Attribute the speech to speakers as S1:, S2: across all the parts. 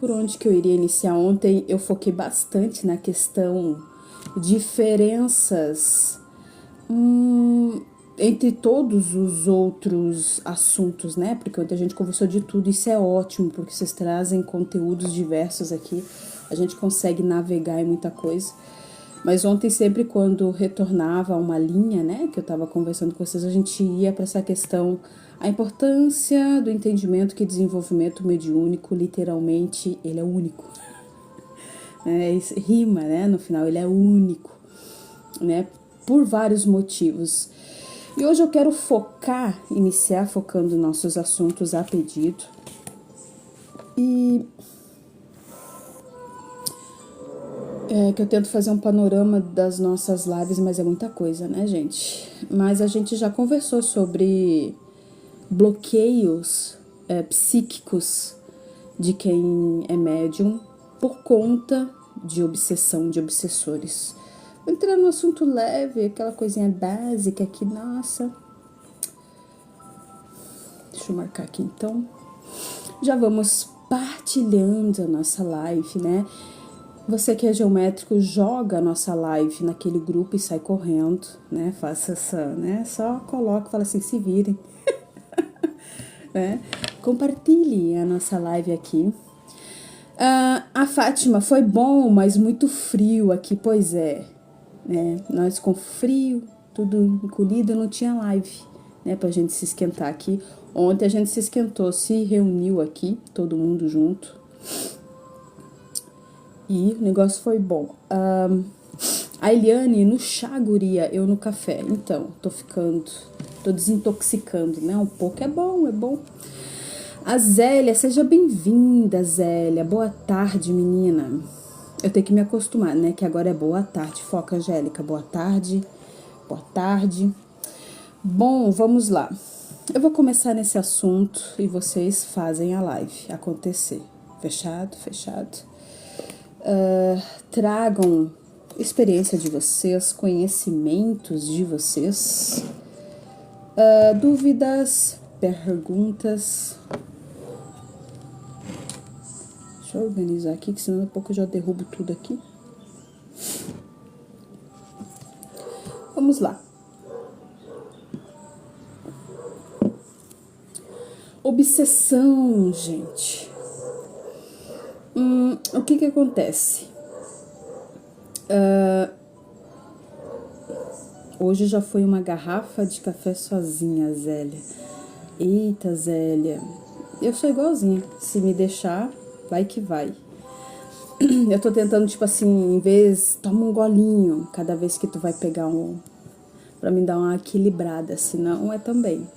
S1: por onde que eu iria iniciar. Ontem eu foquei bastante na questão diferenças entre todos os outros assuntos, né? Porque ontem a gente conversou de tudo, isso é ótimo, porque vocês trazem conteúdos diversos aqui, a gente consegue navegar em muita coisa. Mas ontem, sempre quando retornava a uma linha, né, que eu estava conversando com vocês, a gente ia para essa questão, a importância do entendimento que desenvolvimento mediúnico, literalmente, ele é único. Isso rima, né, no final, ele é único, né, por vários motivos. E hoje eu quero iniciar focando nossos assuntos a pedido. E que eu tento fazer um panorama das nossas lives, mas é muita coisa, né, gente? Mas a gente já conversou sobre bloqueios psíquicos de quem é médium por conta de obsessão, de obsessores. Vou entrar no assunto leve, aquela coisinha básica aqui, nossa. Deixa eu marcar aqui então. Já vamos partilhando a nossa live, né? Você que é geométrico, joga a nossa live naquele grupo e sai correndo, né? Faça essa, né? Só coloca e fala assim, se virem. Né? Compartilhe a nossa live aqui. A Fátima, foi bom, mas muito frio aqui, pois é. Né? Nós com frio, tudo encolhido, não tinha live, né? Pra gente se esquentar aqui. Ontem a gente se esquentou, se reuniu aqui, todo mundo junto. E o negócio foi bom. A Eliane no chá, guria, eu no café. Então, tô desintoxicando, né? Um pouco, é bom, é bom. A Zélia, seja bem-vinda, Zélia. Boa tarde, menina. Eu tenho que me acostumar, né? Que agora é boa tarde. Foca, Angélica. Boa tarde. Boa tarde. Bom, vamos lá. Eu vou começar nesse assunto e vocês fazem a live acontecer. Fechado? Fechado. Tragam experiência de vocês, conhecimentos de vocês, dúvidas, perguntas. Deixa eu organizar aqui, que senão daqui a pouco eu já derrubo tudo aqui. Vamos lá. Obsessão, gente. O que acontece? Hoje já foi uma garrafa de café sozinha, Zélia. Eita, Zélia. Eu sou igualzinha. Se me deixar, vai que vai. Eu tô tentando, tipo assim, em vez... Toma um golinho cada vez que tu vai pegar pra me dar uma equilibrada. Senão é também.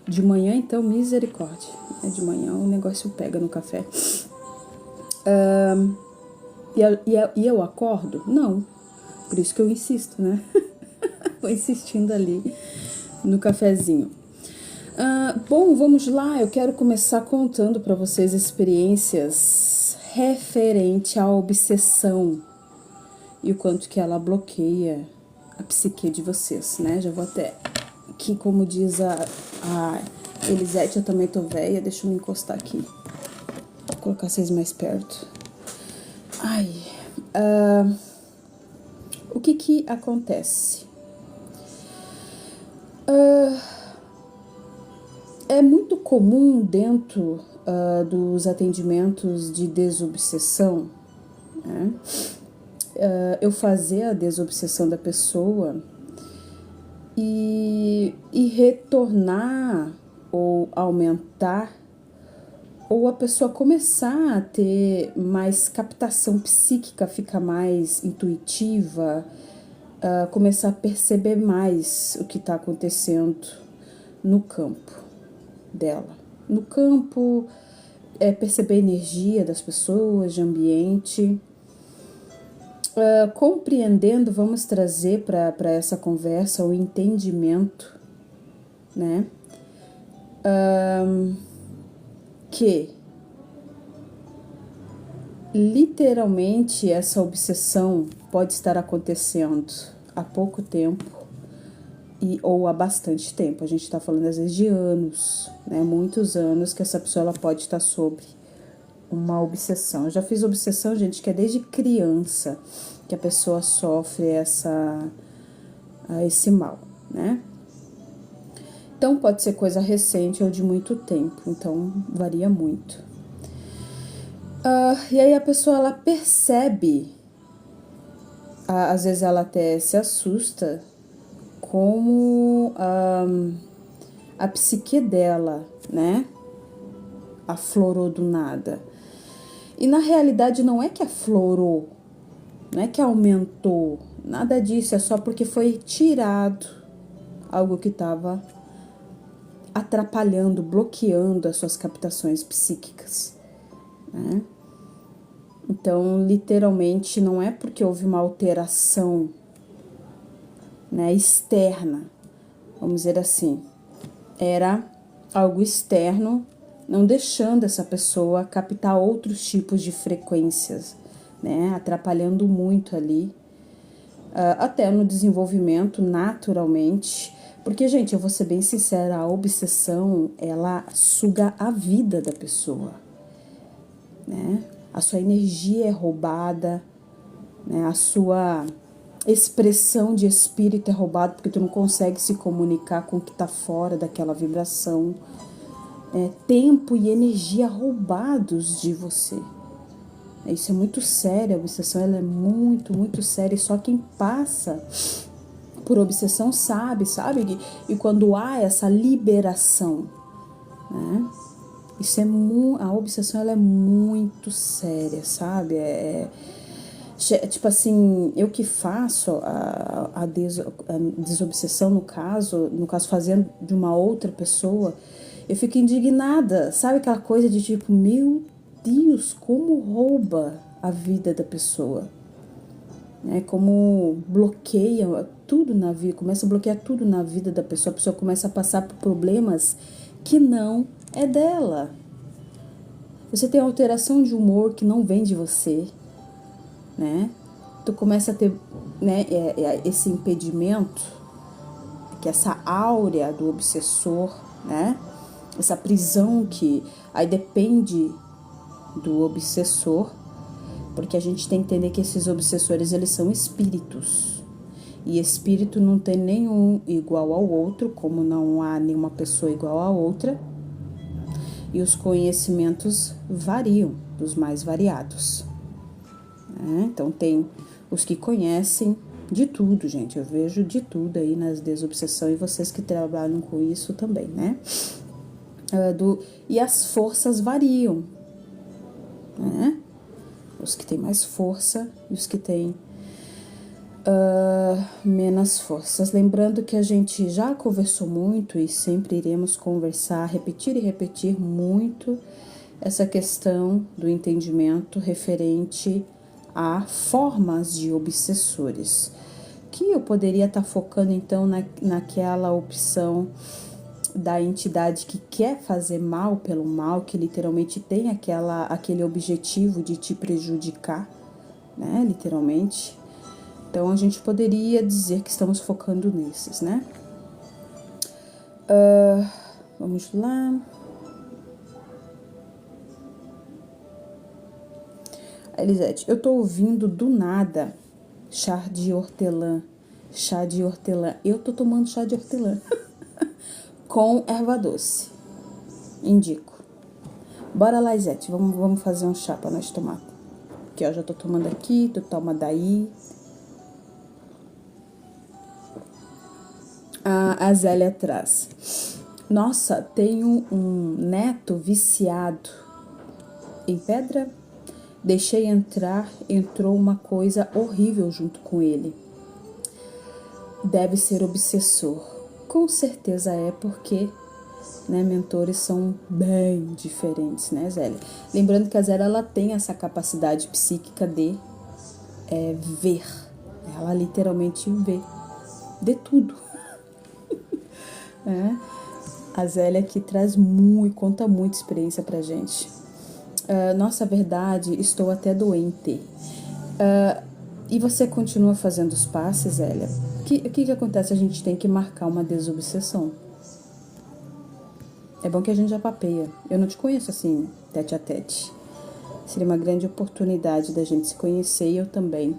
S1: De manhã, então, misericórdia. De manhã o negócio pega no café. E eu acordo? Não. Por isso que eu insisto, né? Vou insistindo ali no cafezinho. Bom, vamos lá. Eu quero começar contando para vocês experiências referente à obsessão e o quanto que ela bloqueia a psique de vocês, né? Já vou até aqui, como diz a Elisete, eu também tô velha. Deixa eu me encostar aqui. Vou colocar vocês mais perto. O que acontece? É muito comum dentro dos atendimentos de desobsessão, né? Eu fazer a desobsessão da pessoa e retornar ou aumentar, ou a pessoa começar a ter mais captação psíquica, ficar mais intuitiva, começar a perceber mais o que está acontecendo no campo dela. No campo, perceber a energia das pessoas, de ambiente. Compreendendo, vamos trazer para essa conversa o entendimento, né? Que literalmente essa obsessão pode estar acontecendo há pouco tempo ou há bastante tempo. A gente está falando às vezes de anos, né? Muitos anos que essa pessoa ela pode estar sob uma obsessão. Eu já fiz obsessão, gente, que é desde criança que a pessoa sofre esse mal, né? Então, pode ser coisa recente ou de muito tempo, então varia muito. E aí a pessoa, ela percebe, às vezes ela até se assusta, como a psique dela, né, aflorou do nada. E na realidade não é que aflorou, não é que aumentou, nada disso, é só porque foi tirado algo que estava atrapalhando, bloqueando as suas captações psíquicas, né? Então, literalmente, não é porque houve uma alteração, né, externa, vamos dizer assim, era algo externo, não deixando essa pessoa captar outros tipos de frequências, né, atrapalhando muito ali, até no desenvolvimento naturalmente. Porque, gente, eu vou ser bem sincera, a obsessão, ela suga a vida da pessoa, né? A sua energia é roubada, né? A sua expressão de espírito é roubada porque tu não consegue se comunicar com o que está fora daquela vibração. Tempo e energia roubados de você. Isso é muito sério, a obsessão ela é muito, muito séria, e só quem passa por obsessão sabe, e quando há essa liberação, né? Isso a obsessão ela é muito séria, sabe? Tipo assim, eu que faço a desobsessão no caso fazendo de uma outra pessoa, eu fico indignada, sabe aquela coisa de tipo, meu Deus, como rouba a vida da pessoa. Como bloqueia tudo na vida, começa a bloquear tudo na vida da pessoa, a pessoa começa a passar por problemas que não é dela. Você tem alteração de humor que não vem de você, né? Tu começa a ter, né, esse impedimento, que é essa áurea do obsessor, né? Essa prisão que aí depende do obsessor. Porque a gente tem que entender que esses obsessores, eles são espíritos. E espírito não tem nenhum igual ao outro, como não há nenhuma pessoa igual a outra. E os conhecimentos variam, dos mais variados. Então tem os que conhecem de tudo, gente. Eu vejo de tudo aí nas desobsessão, e vocês que trabalham com isso também, né? E as forças variam, né? Os que têm mais força e os que têm menos forças. Lembrando que a gente já conversou muito e sempre iremos conversar, repetir e repetir muito essa questão do entendimento referente a formas de obsessores. Que eu poderia estar focando então naquela opção da entidade que quer fazer mal pelo mal, que literalmente tem aquele objetivo de te prejudicar, né, literalmente. Então, a gente poderia dizer que estamos focando nesses, né? Vamos lá. Elisete, eu tô ouvindo do nada chá de hortelã. Eu tô tomando chá de hortelã. Com erva doce. Indico. Bora lá, Isete. Vamos fazer um chá pra nós tomar. Aqui, ó, já tô tomando aqui, tu toma daí. A Zélia traz. Nossa, tenho um neto viciado em pedra. Deixei entrar, entrou uma coisa horrível junto com ele. Deve ser obsessor. Com certeza é, porque, né, mentores são bem diferentes, né, Zélia? Lembrando que a Zélia, ela tem essa capacidade psíquica de ver. Ela literalmente vê de tudo. A Zélia que traz conta muita experiência pra gente. Nossa, verdade, estou até doente. E você continua fazendo os passes, Zélia? O que acontece? A gente tem que marcar uma desobsessão. É bom que a gente já papeia. Eu não te conheço assim, tete a tete. Seria uma grande oportunidade da gente se conhecer e eu também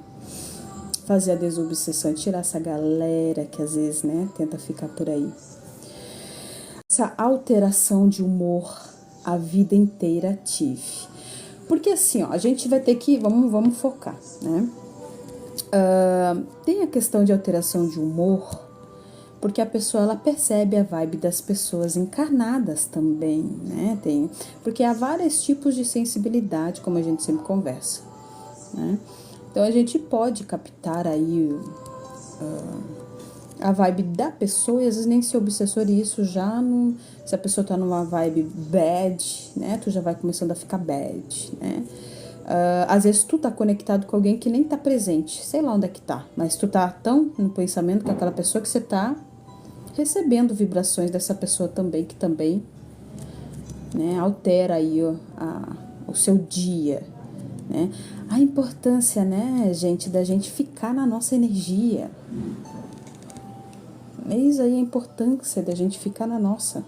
S1: fazer a desobsessão, tirar essa galera que às vezes, né, tenta ficar por aí. Essa alteração de humor a vida inteira tive. Porque assim, ó, a gente vai ter que, vamos focar, né? Tem a questão de alteração de humor, porque a pessoa ela percebe a vibe das pessoas encarnadas também, né? Porque há vários tipos de sensibilidade, como a gente sempre conversa, né? Então a gente pode captar aí a vibe da pessoa e às vezes nem ser obsessor isso já não, se a pessoa tá numa vibe bad, né? Tu já vai começando a ficar bad, né? Às vezes tu tá conectado com alguém que nem tá presente, sei lá onde é que tá, mas tu tá tão no pensamento com aquela pessoa que você tá recebendo vibrações dessa pessoa também, que também, né, altera aí o seu dia, né? A importância, né, gente, da gente ficar na nossa energia. Eis aí a importância da gente ficar na nossa,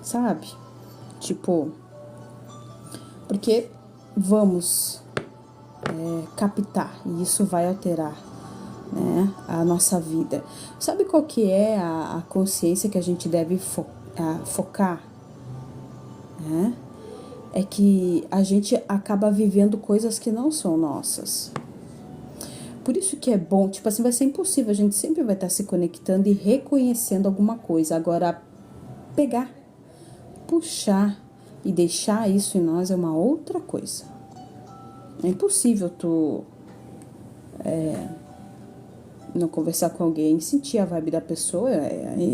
S1: sabe? Tipo, porque vamos captar e isso vai alterar, né, a nossa vida. Sabe qual que é a consciência que a gente deve focar? Né? É que a gente acaba vivendo coisas que não são nossas. Por isso que é bom, tipo assim, vai ser impossível, a gente sempre vai estar se conectando e reconhecendo alguma coisa. Agora, pegar, puxar e deixar isso em nós é uma outra coisa. É impossível tu não conversar com alguém, sentir a vibe da pessoa,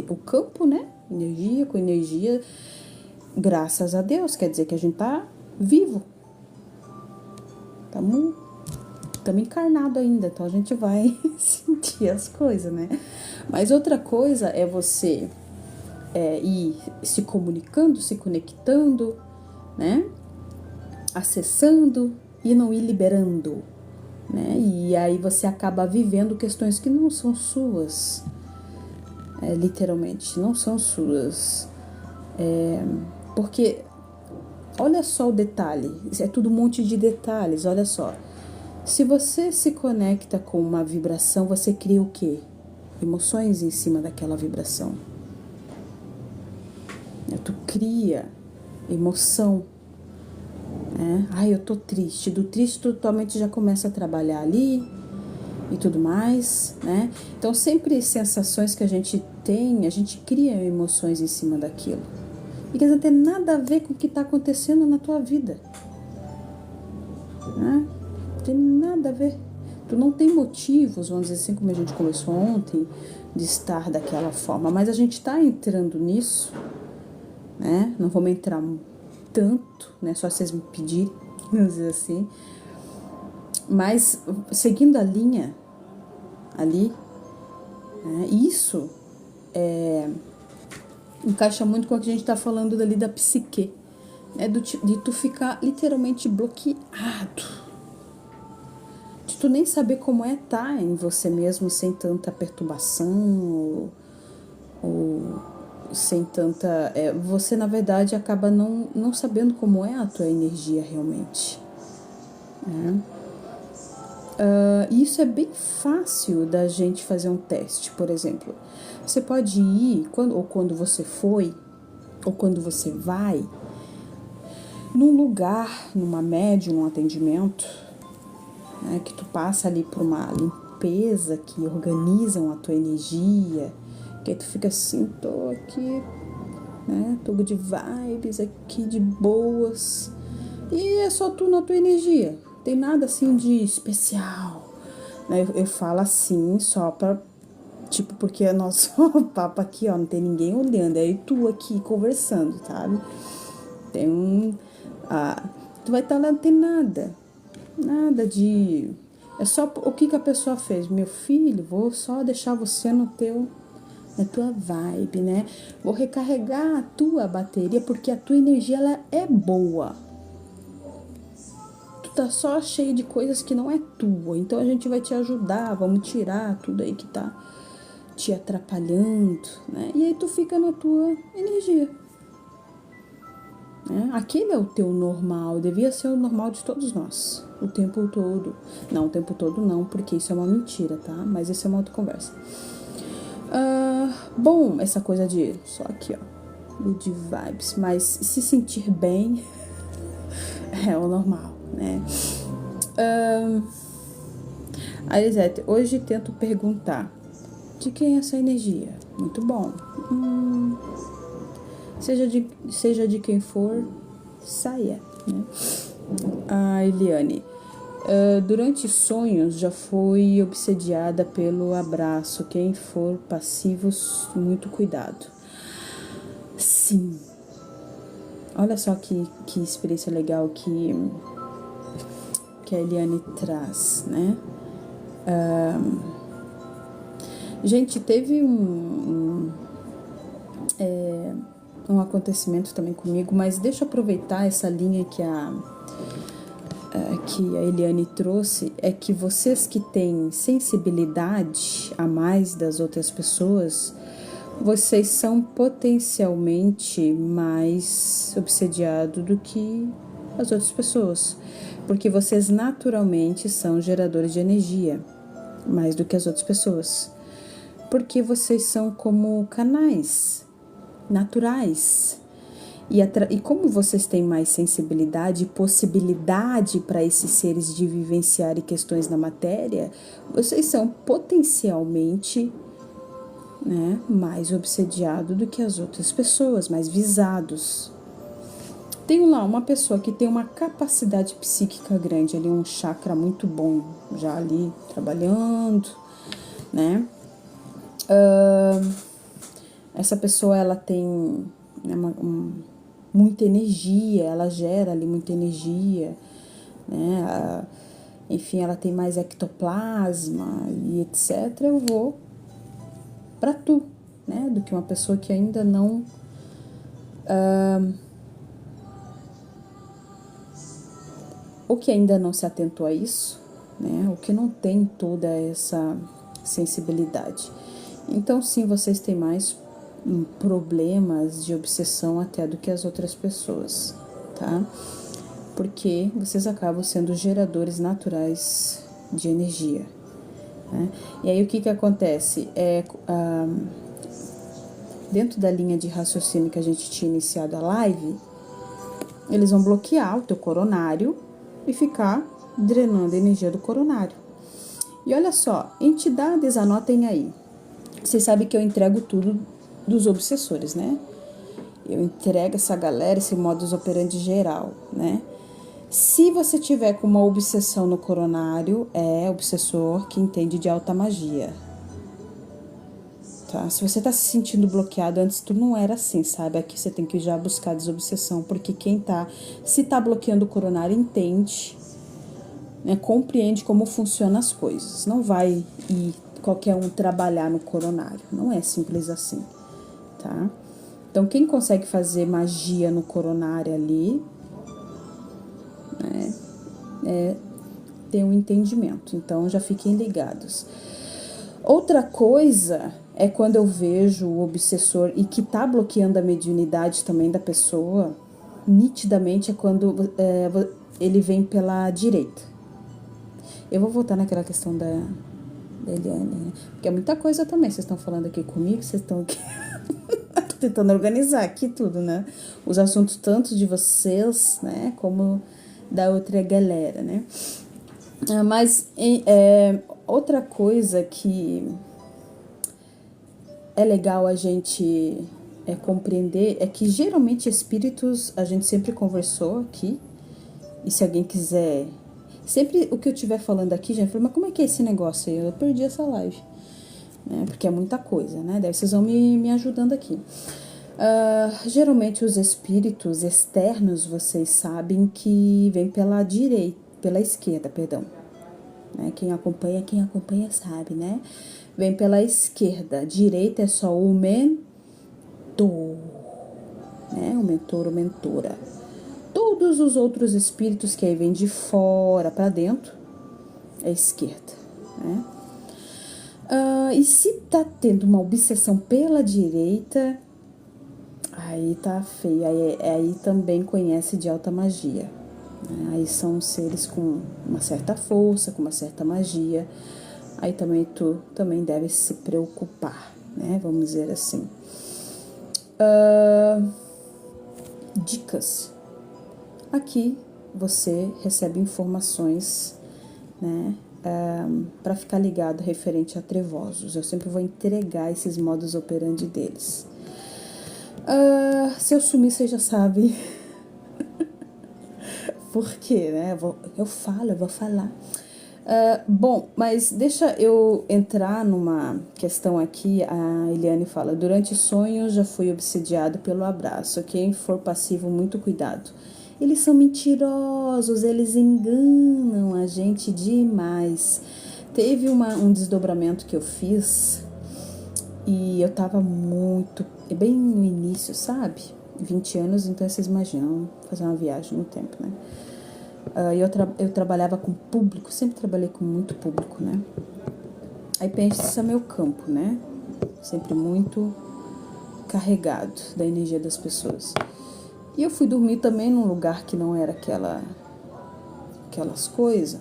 S1: o campo, né? Energia com energia, graças a Deus, quer dizer que a gente tá vivo. Estamos encarnado ainda, então a gente vai sentir as coisas, né? Mas outra coisa é você ir se comunicando, se conectando, né? Acessando e não ir liberando, né? E aí você acaba vivendo questões que não são suas, literalmente, não são suas. Porque, olha só o detalhe, é tudo um monte de detalhes, olha só. Se você se conecta com uma vibração, você cria o quê? Emoções em cima daquela vibração. Tu cria emoção. Ai, eu tô triste. Do triste, tu totalmente já começa a trabalhar ali e tudo mais, né? Então, sempre sensações que a gente tem, a gente cria emoções em cima daquilo. E que não tem nada a ver com o que tá acontecendo na tua vida. Né? Não tem nada a ver. Tu não tem motivos, vamos dizer assim, como a gente conversou ontem, de estar daquela forma. Mas a gente tá entrando nisso, né? Não vamos entrar tanto, né? Só vocês me pedirem, vamos dizer assim. Mas seguindo a linha ali, né? Isso encaixa muito com o que a gente tá falando dali da psique, né? De tu ficar literalmente bloqueado. De tu nem saber como é estar em você mesmo sem tanta perturbação ou sem tanta... você, na verdade, acaba não sabendo como é a tua energia realmente. Né? Isso é bem fácil da gente fazer um teste, por exemplo. Você pode ir, quando você foi, ou quando você vai, num lugar, numa médium, num atendimento, né, que tu passa ali por uma limpeza, que organizam a tua energia, que aí tu fica assim, tô aqui, né, tô de vibes aqui, de boas, e é só tu na tua energia, tem nada assim de especial, né, eu falo assim só pra, tipo, porque é nosso papo aqui, ó, não tem ninguém olhando, aí tu aqui conversando, sabe, tem tu vai estar lá, não tem nada de... É só o que a pessoa fez. Meu filho, vou só deixar você na tua vibe, né? Vou recarregar a tua bateria, porque a tua energia, ela é boa. Tu tá só cheio de coisas que não é tua. Então a gente vai te ajudar, vamos tirar tudo aí que tá te atrapalhando, né? E aí tu fica na tua energia. né? Aquele é o teu normal, devia ser o normal de todos nós, o tempo todo. Não, o tempo todo não, porque isso é uma mentira, tá? Mas isso é uma outra conversa. Bom, essa coisa de, só aqui, ó, good vibes, mas se sentir bem é o normal, né? A Elisete, hoje tento perguntar, de quem é essa energia? Muito bom. Seja de quem for, saia, né? A Eliane, durante sonhos já fui obsediada pelo abraço. Quem for passivos, muito cuidado. Sim. Olha só que experiência legal que a Eliane traz, né? Gente, teve um acontecimento também comigo, mas deixa eu aproveitar essa linha que a Eliane trouxe, é que vocês que têm sensibilidade a mais das outras pessoas, vocês são potencialmente mais obsediados do que as outras pessoas, porque vocês naturalmente são geradores de energia, mais do que as outras pessoas, porque vocês são como canais naturais. E como vocês têm mais sensibilidade e possibilidade para esses seres de vivenciarem questões na matéria, vocês são potencialmente, né, mais obsediados do que as outras pessoas, mais visados. Tem lá uma pessoa que tem uma capacidade psíquica grande, ali um chakra muito bom, já ali trabalhando, né? Essa pessoa, ela tem, né, muita energia, ela gera ali muita energia, né? Enfim, ela tem mais ectoplasma e etc. Eu vou para tu, né? Do que uma pessoa que ainda não ou que ainda não se atentou a isso, né? Ou que não tem toda essa sensibilidade. Então, sim, vocês têm mais problemas de obsessão até do que as outras pessoas, tá? Porque vocês acabam sendo geradores naturais de energia, né? E aí o que acontece? Dentro da linha de raciocínio que a gente tinha iniciado a live, eles vão bloquear o teu coronário e ficar drenando a energia do coronário. E olha só, entidades, anotem aí. Vocês sabem que eu entrego tudo dos obsessores, né? Eu entrego essa galera, esse modus operandi geral, né? Se você tiver com uma obsessão no coronário, é obsessor que entende de alta magia, tá? Se você tá se sentindo bloqueado, antes tu não era assim, sabe? Aqui você tem que já buscar desobsessão, porque se tá bloqueando o coronário, entende, né? Compreende como funcionam as coisas. Não vai ir qualquer um trabalhar no coronário, não é simples assim, tá? Então, quem consegue fazer magia no coronário ali, né, tem um entendimento. Então, já fiquem ligados. Outra coisa é quando eu vejo o obsessor e que tá bloqueando a mediunidade também da pessoa, nitidamente é quando ele vem pela direita. Eu vou voltar naquela questão da Eliane, né? Porque é muita coisa também. Vocês estão falando aqui comigo, vocês estão aqui tô tentando organizar aqui tudo, né? Os assuntos tanto de vocês, né, como da outra galera, né? Mas outra coisa que é legal a gente compreender é que geralmente espíritos, a gente sempre conversou aqui, e se alguém quiser, sempre o que eu estiver falando aqui, gente, mas como é que é esse negócio aí? Eu perdi essa live, né? Porque é muita coisa, né? Daí vocês vão me ajudando aqui. Geralmente os espíritos externos, vocês sabem que vem pela esquerda, perdão. Né? Quem acompanha sabe, né? Vem pela esquerda. Direita é só o mentor, né? O mentor ou mentora. Todos os outros espíritos que aí vêm de fora para dentro é esquerda, né? E se tá tendo uma obsessão pela direita, aí tá feio. Aí também conhece de alta magia. Né? Aí são seres com uma certa força, com uma certa magia. Aí também tu também deve se preocupar, né? Vamos dizer assim. Dicas. Aqui você recebe informações, né? Para ficar ligado referente a trevosos. Eu sempre vou entregar esses modus operandi deles. Se eu sumir, você já sabe. Por quê, né? Eu vou falar. Bom, mas deixa eu entrar numa questão aqui. A Eliane fala: durante sonhos já fui obsidiado pelo abraço. Quem for passivo, muito cuidado. Eles são mentirosos, eles enganam a gente demais. Teve um desdobramento que eu fiz e eu tava bem no início, sabe? 20 anos, então vocês imaginam fazer uma viagem no tempo, né? Eu trabalhava com público, sempre trabalhei com muito público, né? Aí pensa meu campo, né? Sempre muito carregado da energia das pessoas. E eu fui dormir também num lugar que não era aquelas coisas.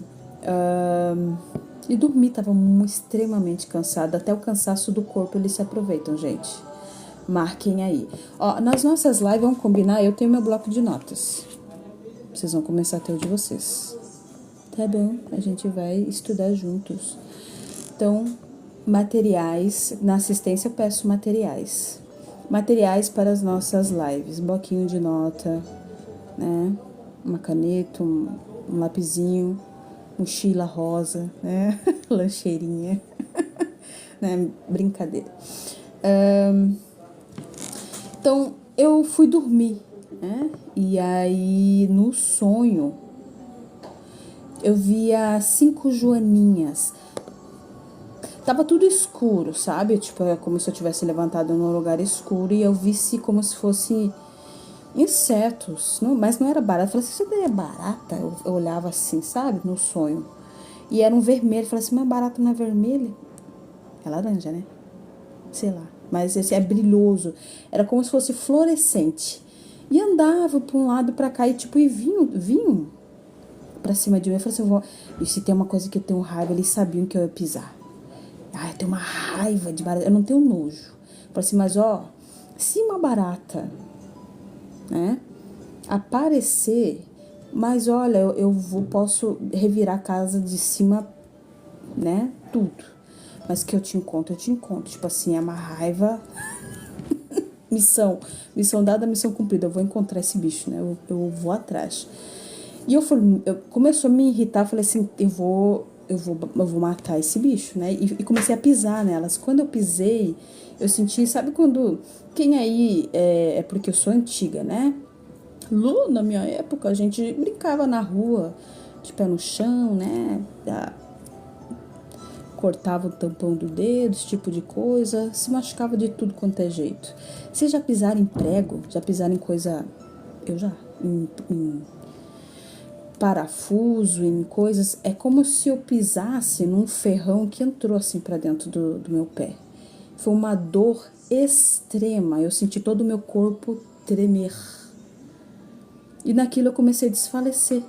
S1: E dormi, tava extremamente cansada. Até o cansaço do corpo eles se aproveitam, gente. Marquem aí. Ó, nas nossas lives, vamos combinar, eu tenho meu bloco de notas. Vocês vão começar a ter o de vocês. Tá bom, a gente vai estudar juntos. Então, materiais. Na assistência eu peço materiais. Materiais para as nossas lives. Bloquinho de nota, né? Uma caneta, um lapisinho, mochila rosa, né? Lancheirinha. Né? Brincadeira. Então, eu fui dormir, né? E aí, no sonho, eu via 5 joaninhas. Tava tudo escuro, sabe? Tipo, é como se eu tivesse levantado num lugar escuro e eu visse como se fosse insetos. Mas não era barata. Eu falei assim, isso daí é barata? Eu olhava assim, sabe? No sonho. E era um vermelho. Eu falei assim, mas barata não é vermelha? É laranja, né? Sei lá. Mas esse é brilhoso. Era como se fosse fluorescente. E andava para um lado para cá e tipo, e vinham pra cima de mim. Eu falei assim, e se tem uma coisa que eu tenho raiva, eles sabiam que eu ia pisar. Ai, eu tenho uma raiva de barata. Eu não tenho nojo. Eu falei assim, mas ó, se uma barata, né, aparecer, mas olha, posso revirar a casa de cima, né, tudo. Mas que eu te encontro. Tipo assim, é uma raiva. Missão dada, missão cumprida. Eu vou encontrar esse bicho, né? Eu vou atrás. E começou a me irritar. Eu falei assim, eu vou matar esse bicho, né? E comecei a pisar nelas. Quando eu pisei, eu senti, sabe quando... Quem aí, é porque eu sou antiga, né? Na minha época, a gente brincava na rua, de pé no chão, né? Cortava o tampão do dedo, esse tipo de coisa, se machucava de tudo quanto é jeito. Vocês já pisaram em prego? Já pisaram em coisa... Eu já. Em parafuso, em coisas... É como se eu pisasse num ferrão que entrou assim pra dentro do meu pé. Foi uma dor extrema. Eu senti todo o meu corpo tremer. E naquilo eu comecei a desfalecer.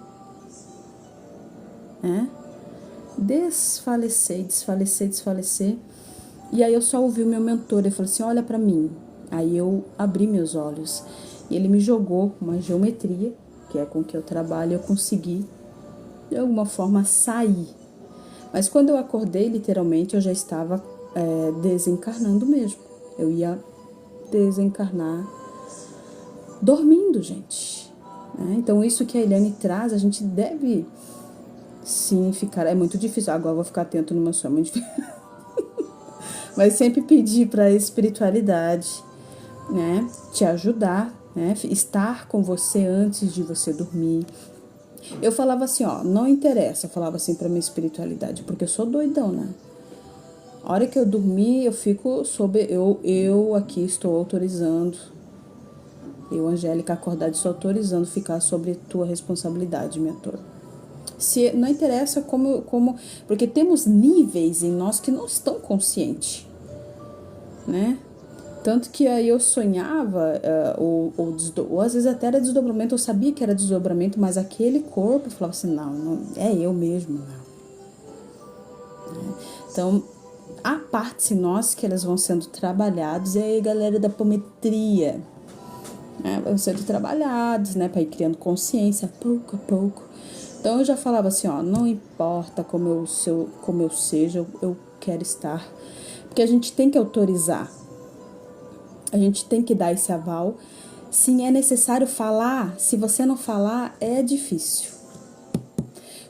S1: Né? Desfalecer. E aí eu só ouvi o meu mentor, ele falou assim, olha pra mim. Aí eu abri meus olhos e ele me jogou uma geometria, que é com que eu trabalho, eu consegui de alguma forma sair. Mas quando eu acordei, literalmente, eu já estava desencarnando mesmo. Eu ia desencarnar dormindo, gente. Né? Então isso que a Eliane traz, a gente deve... Sim, é muito difícil. Agora eu vou ficar atento no meu sonho, é muito difícil. Mas sempre pedir para a espiritualidade, né, te ajudar, né, estar com você antes de você dormir. Eu falava assim, ó, não interessa, eu falava assim para minha espiritualidade, porque eu sou doidona. A hora que eu dormir, eu fico eu aqui estou autorizando. Eu, Angélica, acordada, estou autorizando ficar sobre tua responsabilidade, minha torre. Se não interessa como, porque temos níveis em nós que não estão conscientes, né? Tanto que aí eu sonhava, ou às vezes até era desdobramento, eu sabia que era desdobramento, mas aquele corpo, eu falava assim, não, é eu mesmo, não. Então, há partes em nós que elas vão sendo trabalhadas, e aí galera da apometria, né, vão sendo trabalhados, né, para ir criando consciência, pouco a pouco. Então eu já falava assim, ó, não importa como eu seja, eu quero estar. Porque a gente tem que autorizar, a gente tem que dar esse aval. Sim, é necessário falar, se você não falar, é difícil.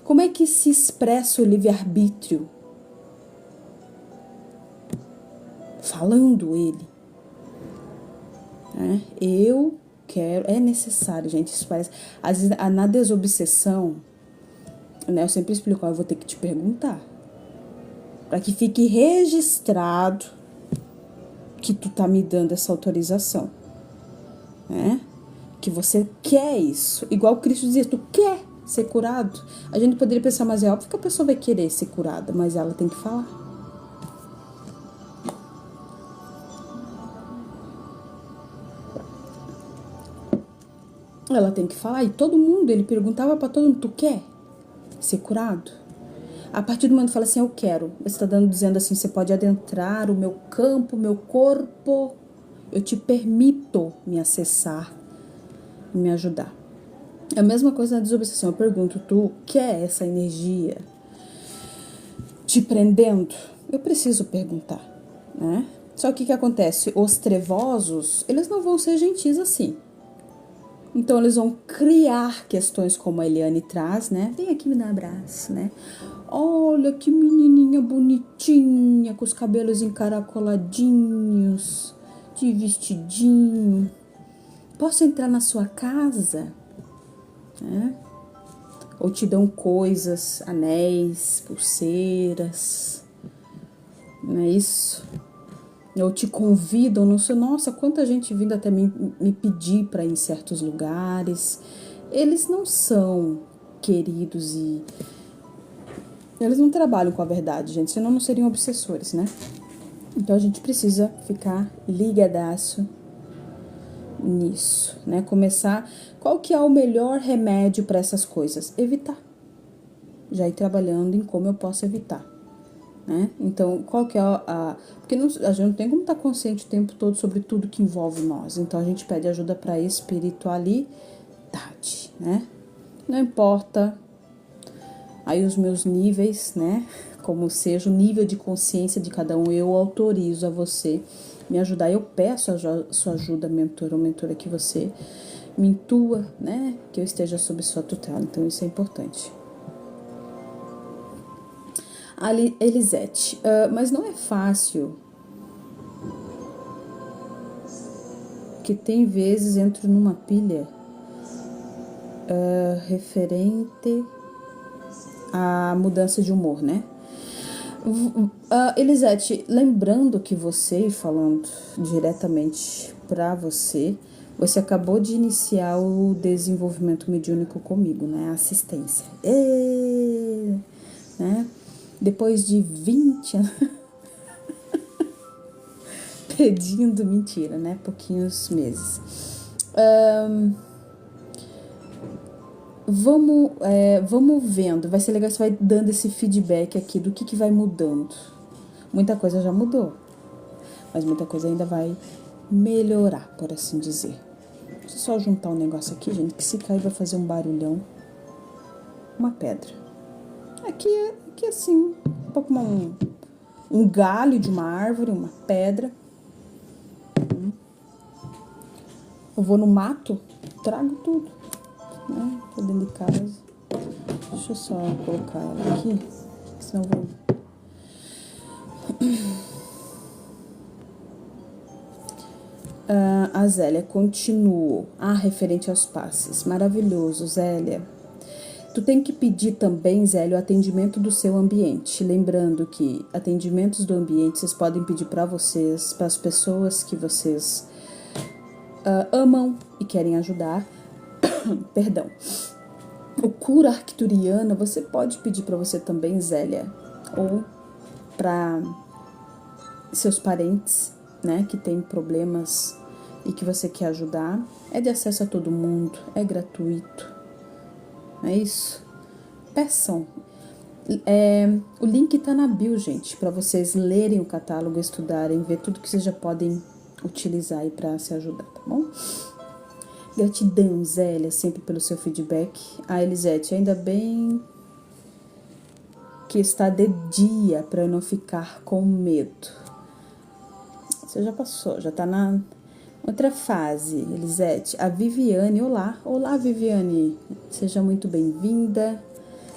S1: Como é que se expressa o livre-arbítrio? Falando ele. Né? Eu quero, é necessário, gente, isso parece... Às vezes, na desobsessão, né, eu sempre explico, eu vou ter que te perguntar. Para que fique registrado que tu tá me dando essa autorização. Né? Que você quer isso. Igual Cristo dizia, tu quer ser curado? A gente poderia pensar, mas é óbvio que a pessoa vai querer ser curada, mas ela tem que falar. Ela tem que falar. E todo mundo, ele perguntava para todo mundo, tu quer ser curado? A partir do momento que fala assim, eu quero, você está dizendo assim, você pode adentrar o meu campo, o meu corpo, eu te permito me acessar e me ajudar. É a mesma coisa na desobsessão. Eu pergunto, tu quer essa energia te prendendo? Eu preciso perguntar, né? Só que o que acontece? Os trevosos, eles não vão ser gentis assim. Então, eles vão criar questões como a Eliane traz, né? Vem aqui me dar um abraço, né? Olha que menininha bonitinha, com os cabelos encaracoladinhos, de vestidinho. Posso entrar na sua casa? Né? Ou te dão coisas, anéis, pulseiras, não é isso? Ou te convidam, não sei, nossa, quanta gente vindo até me pedir para ir em certos lugares. Eles não são queridos e eles não trabalham com a verdade, gente, senão não seriam obsessores, né? Então a gente precisa ficar ligadaço nisso, né? Começar, qual que é o melhor remédio para essas coisas? Evitar. Já ir trabalhando em como eu posso evitar. Né? Então, qual que é porque a gente não tem como estar consciente o tempo todo sobre tudo que envolve nós. Então, a gente pede ajuda para a espiritualidade, né? Não importa aí os meus níveis, né? Como seja o nível de consciência de cada um, eu autorizo a você me ajudar. Eu peço a sua ajuda, mentor ou mentora, que você me intua, né? Que eu esteja sob sua tutela. Então, isso é importante. Elisete, mas não é fácil, que tem vezes entro numa pilha referente à mudança de humor, né? Elisete, lembrando que você, falando diretamente para você, você acabou de iniciar o desenvolvimento mediúnico comigo, né? A assistência. Né? Depois de 20 anos pedindo, mentira, né? Pouquinhos meses. Vamos vendo, vai ser legal, você vai dando esse feedback aqui do que vai mudando. Muita coisa já mudou, mas muita coisa ainda vai melhorar, por assim dizer. Deixa eu só juntar um negócio aqui, gente, que se cair vai fazer um barulhão. Uma pedra. Aqui assim, um pouco um galho de uma árvore, uma pedra. Eu vou no mato, trago tudo, né? Tô dentro de casa. Deixa eu só colocar ela aqui, senão eu vou... A Zélia continuou. Referente aos passes. Maravilhoso, Zélia. Tu tem que pedir também, Zélia, o atendimento do seu ambiente. Lembrando que atendimentos do ambiente vocês podem pedir para vocês, para as pessoas que vocês amam e querem ajudar. Perdão. O cura arcturiana você pode pedir para você também, Zélia. Ou para seus parentes, né, que tem problemas e que você quer ajudar. É de acesso a todo mundo, é gratuito. É isso? Peçam. O link tá na bio, gente, para vocês lerem o catálogo, estudarem, ver tudo que vocês já podem utilizar aí para se ajudar, tá bom? Gratidão, Zélia, sempre pelo seu feedback. A Elisete, ainda bem que está de dia para eu não ficar com medo. Você já passou, já tá na outra fase, Elisete. A Viviane, olá. Olá, Viviane. Seja muito bem-vinda.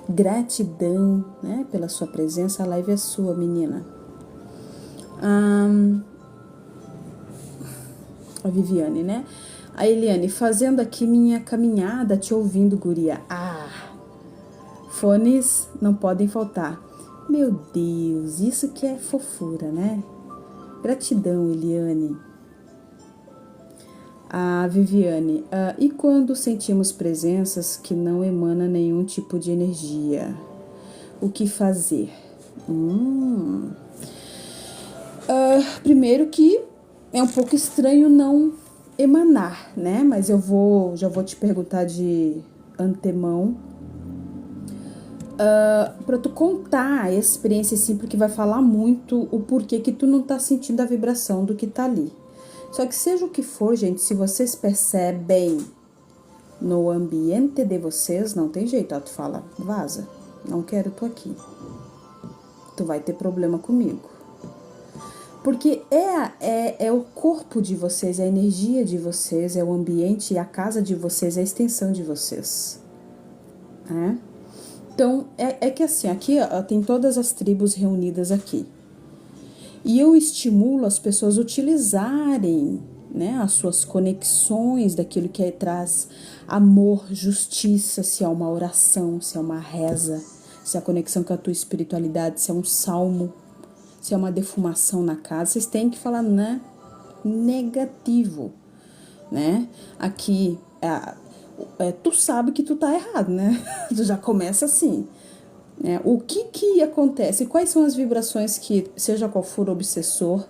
S1: Gratidão, né, pela sua presença. A live é sua, menina. A Viviane, né? A Eliane, fazendo aqui minha caminhada, te ouvindo, guria. Fones não podem faltar. Meu Deus, isso que é fofura, né? Gratidão, Eliane. A Viviane, e quando sentimos presenças que não emanam nenhum tipo de energia? O que fazer? Primeiro que é um pouco estranho não emanar, né? Mas já vou te perguntar de antemão para tu contar a experiência assim, porque vai falar muito o porquê que tu não tá sentindo a vibração do que tá ali. Só que seja o que for, gente, se vocês percebem no ambiente de vocês, não tem jeito, tu fala, vaza, não quero tu aqui. Tu vai ter problema comigo. Porque é o corpo de vocês, é a energia de vocês, é o ambiente e a casa de vocês, é a extensão de vocês. Né? Então, é que assim, aqui tem todas as tribos reunidas aqui. E eu estimulo as pessoas a utilizarem, né, as suas conexões daquilo que traz amor, justiça, se é uma oração, se é uma reza, se é a conexão com a tua espiritualidade, se é um salmo, se é uma defumação na casa. Vocês têm que falar, né, negativo, né? Aqui, tu sabe que tu tá errado, né? Tu já começa assim. O que acontece? Quais são as vibrações que, seja qual for o obsessor,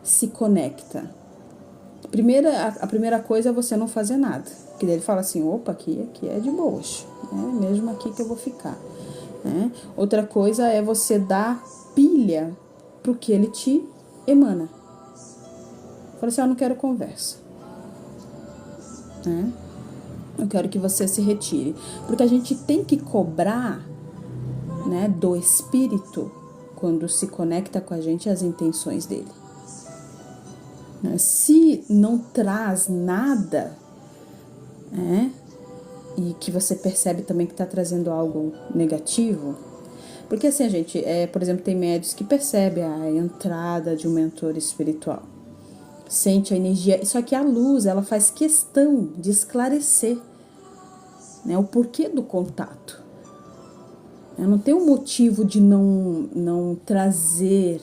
S1: se conecta? A primeira coisa é você não fazer nada. Porque ele fala assim, opa, aqui é de boas. Mesmo aqui que eu vou ficar. Né? Outra coisa é você dar pilha pro que ele te emana. Fala assim, eu não quero conversa. Né? Eu quero que você se retire. Porque a gente tem que cobrar, né, do espírito, quando se conecta com a gente, as intenções dele. Se não traz nada, né, e que você percebe também que está trazendo algo negativo, porque assim, gente, por exemplo, tem médios que percebem a entrada de um mentor espiritual, sente a energia, só que a luz, ela faz questão de esclarecer, né, o porquê do contato. Não tem um motivo de não trazer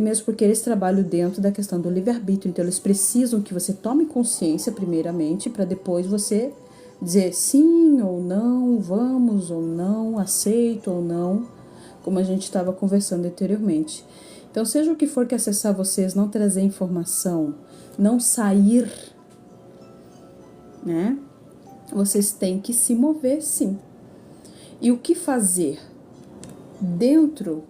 S1: mesmo porque eles trabalham dentro da questão do livre-arbítrio, então eles precisam que você tome consciência primeiramente, para depois você dizer sim ou não, vamos ou não, aceito ou não, como a gente estava conversando anteriormente. Então, seja o que for que acessar vocês, não trazer informação, não sair, né? Vocês têm que se mover, sim. E o que fazer dentro?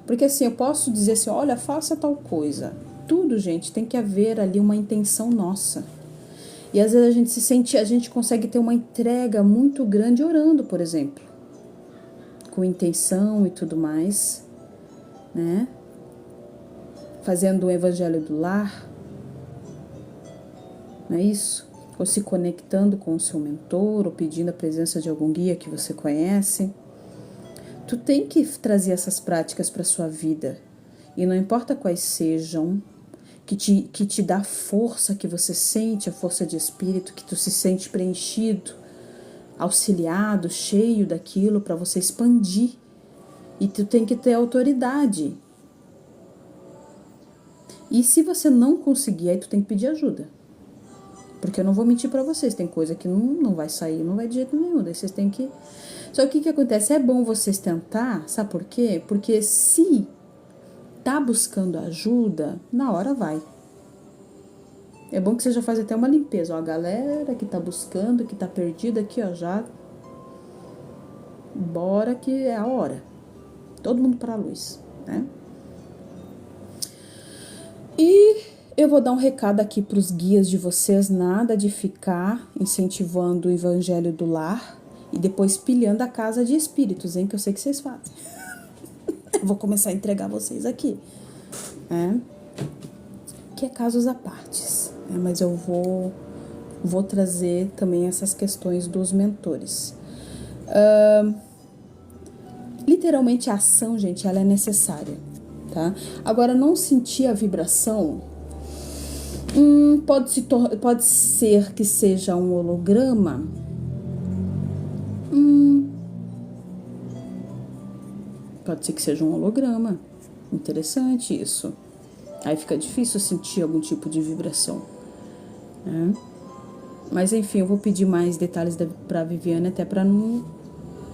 S1: Porque assim, eu posso dizer assim, olha, faça tal coisa. Tudo, gente, tem que haver ali uma intenção nossa. E às vezes a gente consegue ter uma entrega muito grande orando, por exemplo. Com intenção e tudo mais, né? Fazendo o evangelho do lar. Não é isso? Ou se conectando com o seu mentor, ou pedindo a presença de algum guia que você conhece. Tu tem que trazer essas práticas para sua vida. E não importa quais sejam, que te dá força, que você sente a força de espírito, que tu se sente preenchido, auxiliado, cheio daquilo para você expandir. E tu tem que ter autoridade. E se você não conseguir, aí tu tem que pedir ajuda. Porque eu não vou mentir para vocês, tem coisa que não vai sair, não vai de jeito nenhum, daí vocês têm que... Só que o que acontece? É bom vocês tentar, sabe por quê? Porque se tá buscando ajuda, na hora vai. É bom que você já faz até uma limpeza, ó, a galera que tá buscando, que tá perdida aqui, ó, já bora que é a hora. Todo mundo para a luz, né? E eu vou dar um recado aqui para os guias de vocês, nada de ficar incentivando o evangelho do lar e depois pilhando a casa de espíritos, hein, que eu sei que vocês fazem. Eu vou começar a entregar vocês aqui, né? Que é casos à partes, né? Mas eu vou trazer também essas questões dos mentores. Literalmente a ação, gente, ela é necessária, tá? Agora, não sentir a vibração, pode ser que seja um holograma. Pode ser que seja um holograma. Interessante isso. Aí fica difícil sentir algum tipo de vibração, né? Mas enfim, eu vou pedir mais detalhes pra Viviane, até pra não...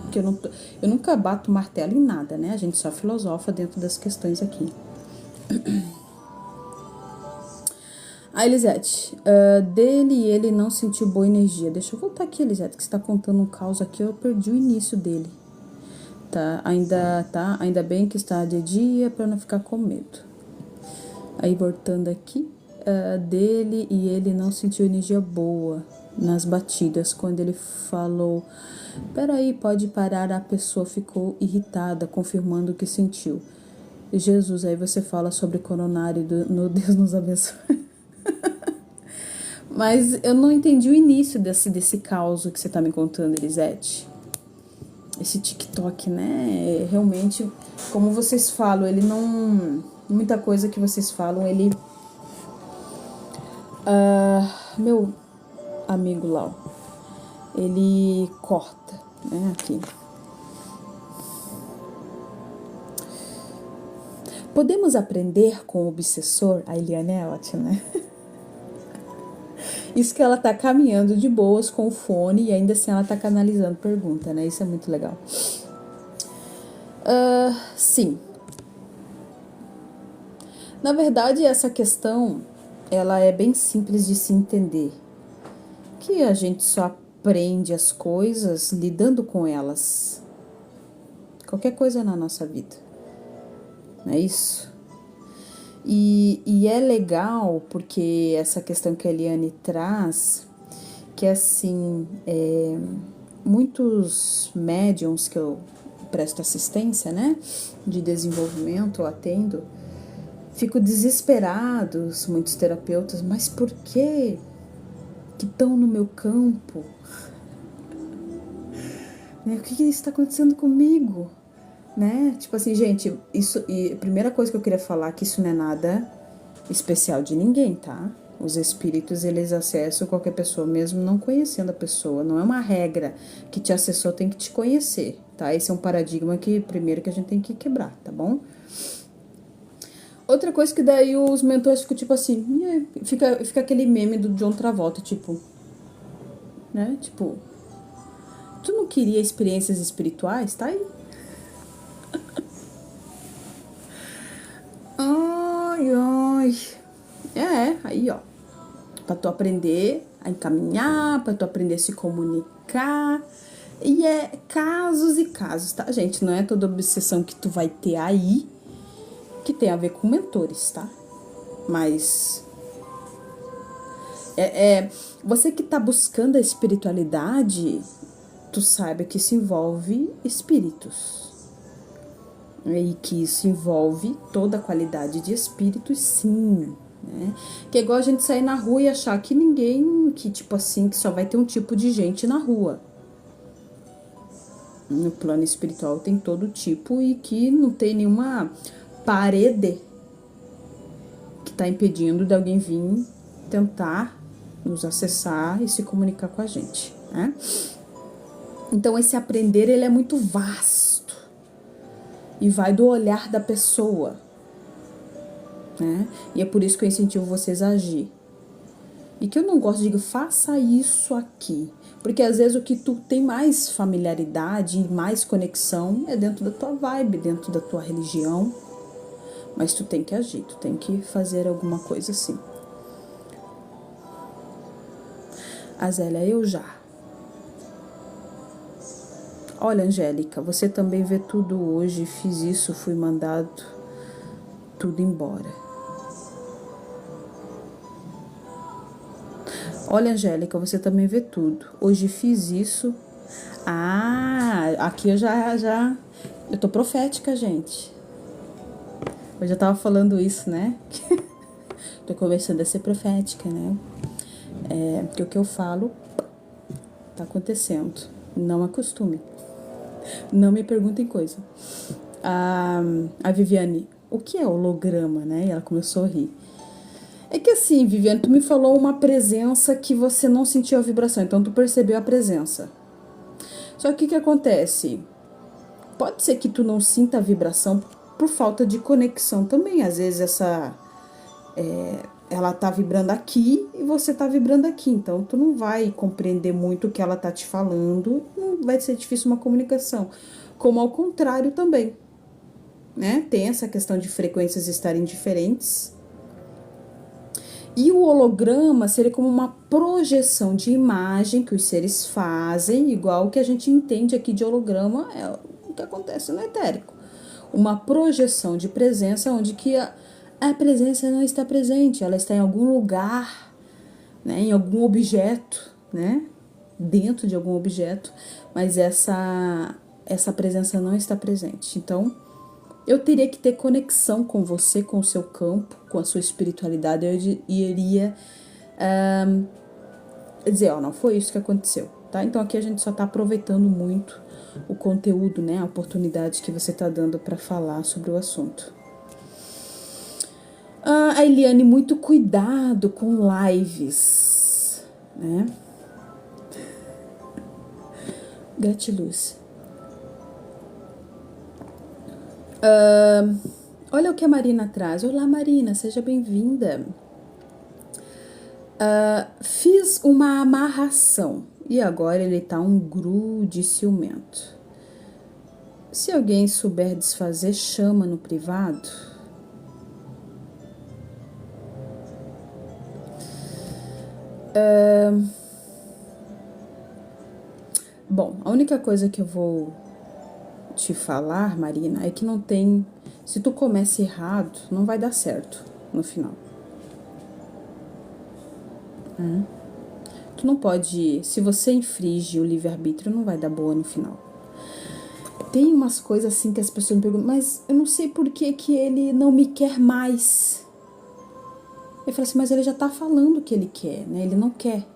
S1: Porque eu nunca bato martelo em nada, né? A gente só filosofa dentro das questões aqui. A Elisete, dele e ele não sentiu boa energia. Deixa eu voltar aqui, Elisete, que você tá contando um caos aqui, eu perdi o início dele. Tá? Ainda bem que está de dia para não ficar com medo. Aí voltando aqui, dele e ele não sentiu energia boa nas batidas. Quando ele falou, peraí, pode parar, a pessoa ficou irritada, confirmando o que sentiu. Jesus, aí você fala sobre coronário, no Deus nos abençoe. Mas eu não entendi o início desse caos que você tá me contando, Elisete. Esse TikTok, né? Realmente, como vocês falam, ele não... Muita coisa que vocês falam, ele... meu amigo Lau, ele corta, né? Aqui. Podemos aprender com o obsessor? A Eliane é ótima, né? Isso que ela tá caminhando de boas com o fone e ainda assim ela tá canalizando pergunta, né? Isso é muito legal. Sim. Na verdade, essa questão, ela é bem simples de se entender. Que a gente só aprende as coisas lidando com elas. Qualquer coisa na nossa vida. Não é isso? E é legal porque essa questão que a Eliane traz, que assim, muitos médiums que eu presto assistência, né, de desenvolvimento, eu atendo, fico desesperados, muitos terapeutas, mas por que estão no meu campo? O que está acontecendo comigo? Né? Tipo assim, gente, isso, e a primeira coisa que eu queria falar é que isso não é nada especial de ninguém, tá? Os espíritos, eles acessam qualquer pessoa, mesmo não conhecendo a pessoa. Não é uma regra que te acessou, tem que te conhecer, tá? Esse é um paradigma que, primeiro, que a gente tem que quebrar, tá bom? Outra coisa que daí os mentores ficam tipo assim, fica aquele meme do John Travolta, tipo, né? Tipo, tu não queria experiências espirituais? Tá aí. Ai. Aí, ó. Pra tu aprender a encaminhar, pra tu aprender a se comunicar. E é casos e casos, tá, gente? Não é toda obsessão que tu vai ter aí que tem a ver com mentores, tá? Mas... você que tá buscando a espiritualidade, tu saiba que isso envolve espíritos. E que isso envolve toda a qualidade de espíritos, sim, né? Que é igual a gente sair na rua e achar que ninguém, que tipo assim, que só vai ter um tipo de gente na rua. No plano espiritual tem todo tipo e que não tem nenhuma parede que tá impedindo de alguém vir tentar nos acessar e se comunicar com a gente, né? Então esse aprender, ele é muito vasto. E vai do olhar da pessoa, né? E é por isso que eu incentivo vocês a agir. E que eu não gosto de dizer, faça isso aqui. Porque às vezes o que tu tem mais familiaridade e mais conexão é dentro da tua vibe, dentro da tua religião. Mas tu tem que agir, tu tem que fazer alguma coisa assim. A Zélia, eu já. Olha, Angélica, você também vê tudo hoje, fiz isso, fui mandado tudo embora. Olha, Angélica, você também vê tudo. Hoje fiz isso. Ah, aqui eu tô profética, gente. Eu já tava falando isso, né? Tô começando a ser profética, né? Porque o que eu falo tá acontecendo. Não acostume. Não me perguntem coisa. A Viviane, o que é holograma, né? E ela começou a rir. É que assim, Viviane, tu me falou uma presença que você não sentiu a vibração, então tu percebeu a presença. Só que o que acontece? Pode ser que tu não sinta a vibração por falta de conexão também. Às vezes ela tá vibrando aqui e você tá vibrando aqui. Então tu não vai compreender muito o que ela tá te falando. Não vai ser difícil uma comunicação. Como ao contrário também, né? Tem essa questão de frequências estarem diferentes. E o holograma seria como uma projeção de imagem que os seres fazem, igual o que a gente entende aqui de holograma é o que acontece no etérico. Uma projeção de presença onde que a presença não está presente, ela está em algum lugar, né, em algum objeto, né, dentro de algum objeto, mas essa presença não está presente. Então, eu teria que ter conexão com você, com o seu campo, com a sua espiritualidade. Eu iria dizer, ó, não foi isso que aconteceu, tá? Então aqui a gente só tá aproveitando muito o conteúdo, né? A oportunidade que você tá dando para falar sobre o assunto. A Eliane, muito cuidado com lives, né? Gratiluz. Olha o que a Marina traz. Olá, Marina, seja bem-vinda. Fiz uma amarração e agora ele tá um grude ciumento. Se alguém souber desfazer, chama no privado. Bom, a única coisa que eu vou te falar, Marina, é que não tem... Se tu começa errado, não vai dar certo no final. Tu não pode... Se você infringe o livre-arbítrio, não vai dar boa no final. Tem umas coisas assim que as pessoas me perguntam, mas eu não sei por que ele não me quer mais. Eu falo assim, mas ele já tá falando que ele quer, né? Ele não quer.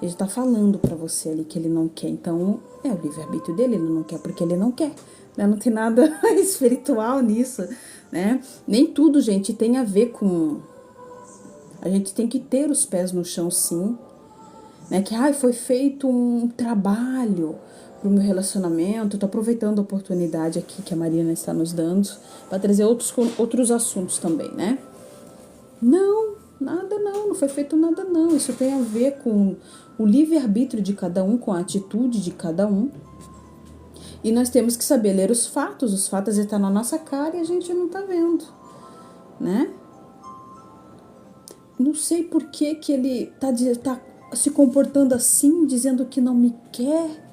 S1: Ele já tá falando pra você ali que ele não quer. Então, é o livre-arbítrio dele, ele não quer porque ele não quer. Né? Não tem nada espiritual nisso, né? Nem tudo, gente, tem a ver com... A gente tem que ter os pés no chão, sim. Né? Que, foi feito um trabalho pro meu relacionamento. Tô aproveitando a oportunidade aqui que a Marina está nos dando para trazer outros assuntos também, né? Não, nada não foi feito nada não. Isso tem a ver com o livre-arbítrio de cada um, com a atitude de cada um. E nós temos que saber ler os fatos estão na nossa cara e a gente não tá vendo, né? Não sei por que ele tá se comportando assim, dizendo que não me quer.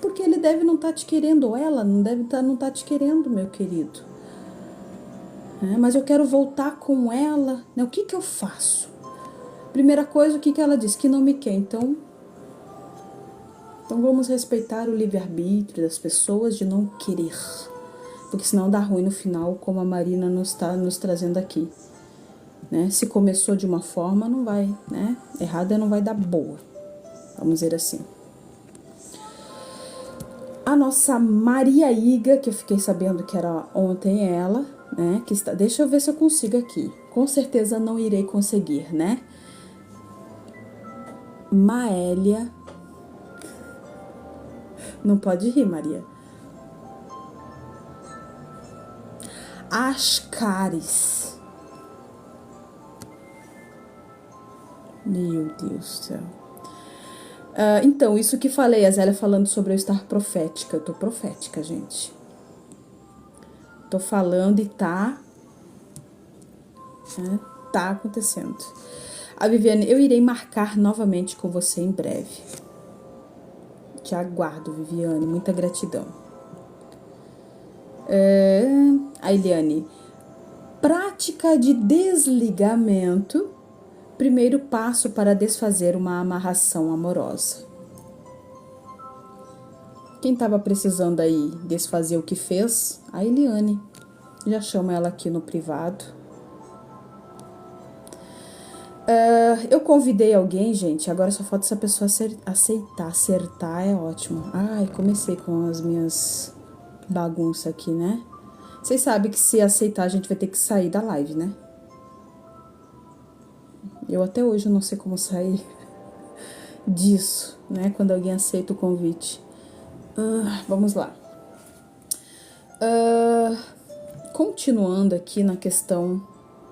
S1: Porque ele deve não estar te querendo, ou ela não tá te querendo, meu querido. Mas eu quero voltar com ela, né? O que eu faço? Primeira coisa, o que ela diz? Que não me quer. Então vamos respeitar o livre-arbítrio das pessoas de não querer. Porque senão dá ruim no final, como a Marina está nos trazendo aqui. Né? Se começou de uma forma, não vai, né? Errada não vai dar boa. Vamos dizer assim. A nossa Maria Iga, que eu fiquei sabendo que era ontem ela, né? Que está, deixa eu ver se eu consigo aqui. Com certeza não irei conseguir, né? Maélia. Não pode rir, Maria. Ascaris. Meu Deus do céu. Então, isso que falei, a Zélia falando sobre eu estar profética. Eu tô profética, gente. Tô falando e tá, né, tá acontecendo. A Viviane, eu irei marcar novamente com você em breve. Te aguardo, Viviane. Muita gratidão. A Eliane, prática de desligamento. Primeiro passo para desfazer uma amarração amorosa. Quem estava precisando aí desfazer o que fez? A Eliane. Já chamo ela aqui no privado. Eu convidei alguém, gente. Agora só falta essa pessoa aceitar. Acertar é ótimo. Ai, comecei com as minhas bagunças aqui, né? Vocês sabem que se aceitar a gente vai ter que sair da live, né? Eu até hoje não sei como sair disso, né? Quando alguém aceita o convite. Vamos lá. Continuando aqui na questão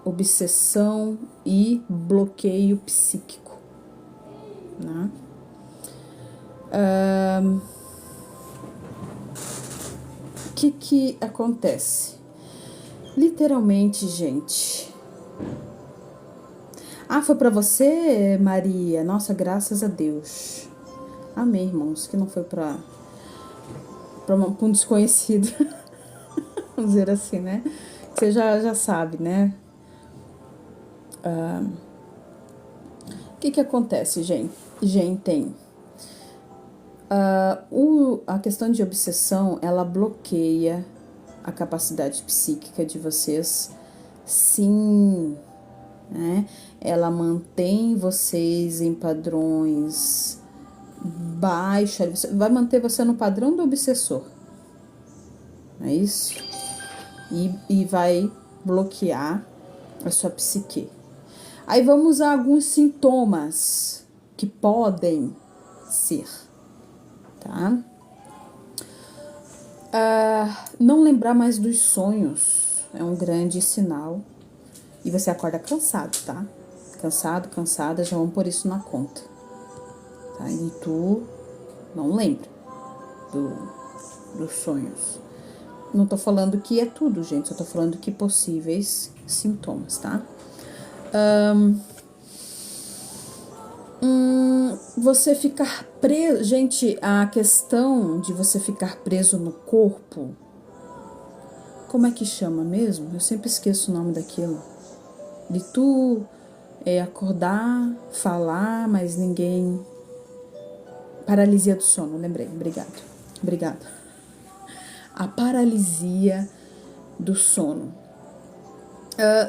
S1: obsessão e bloqueio psíquico, né? O que acontece? Literalmente, gente. Foi pra você, Maria? Nossa, graças a Deus. Amém, irmãos, que não foi pra um desconhecido. Vamos dizer assim, né? Você já sabe, né? O que acontece, gente? A questão de obsessão, ela bloqueia a capacidade psíquica de vocês, sim, né? Ela mantém vocês em padrões baixos, vai manter você no padrão do obsessor, não é isso? E vai bloquear a sua psique. Aí vamos a alguns sintomas que podem ser, tá? Não lembrar mais dos sonhos é um grande sinal. E você acorda cansado, tá? Cansado, cansada, já vão pôr isso na conta. Tá? E tu não lembra dos sonhos. Não tô falando que é tudo, gente. Só tô falando que possíveis sintomas, tá? Você ficar preso... Gente, a questão de você ficar preso no corpo... Como é que chama mesmo? Eu sempre esqueço o nome daquilo. De tu acordar, falar, mas ninguém... Paralisia do sono, lembrei. Obrigada. A paralisia do sono.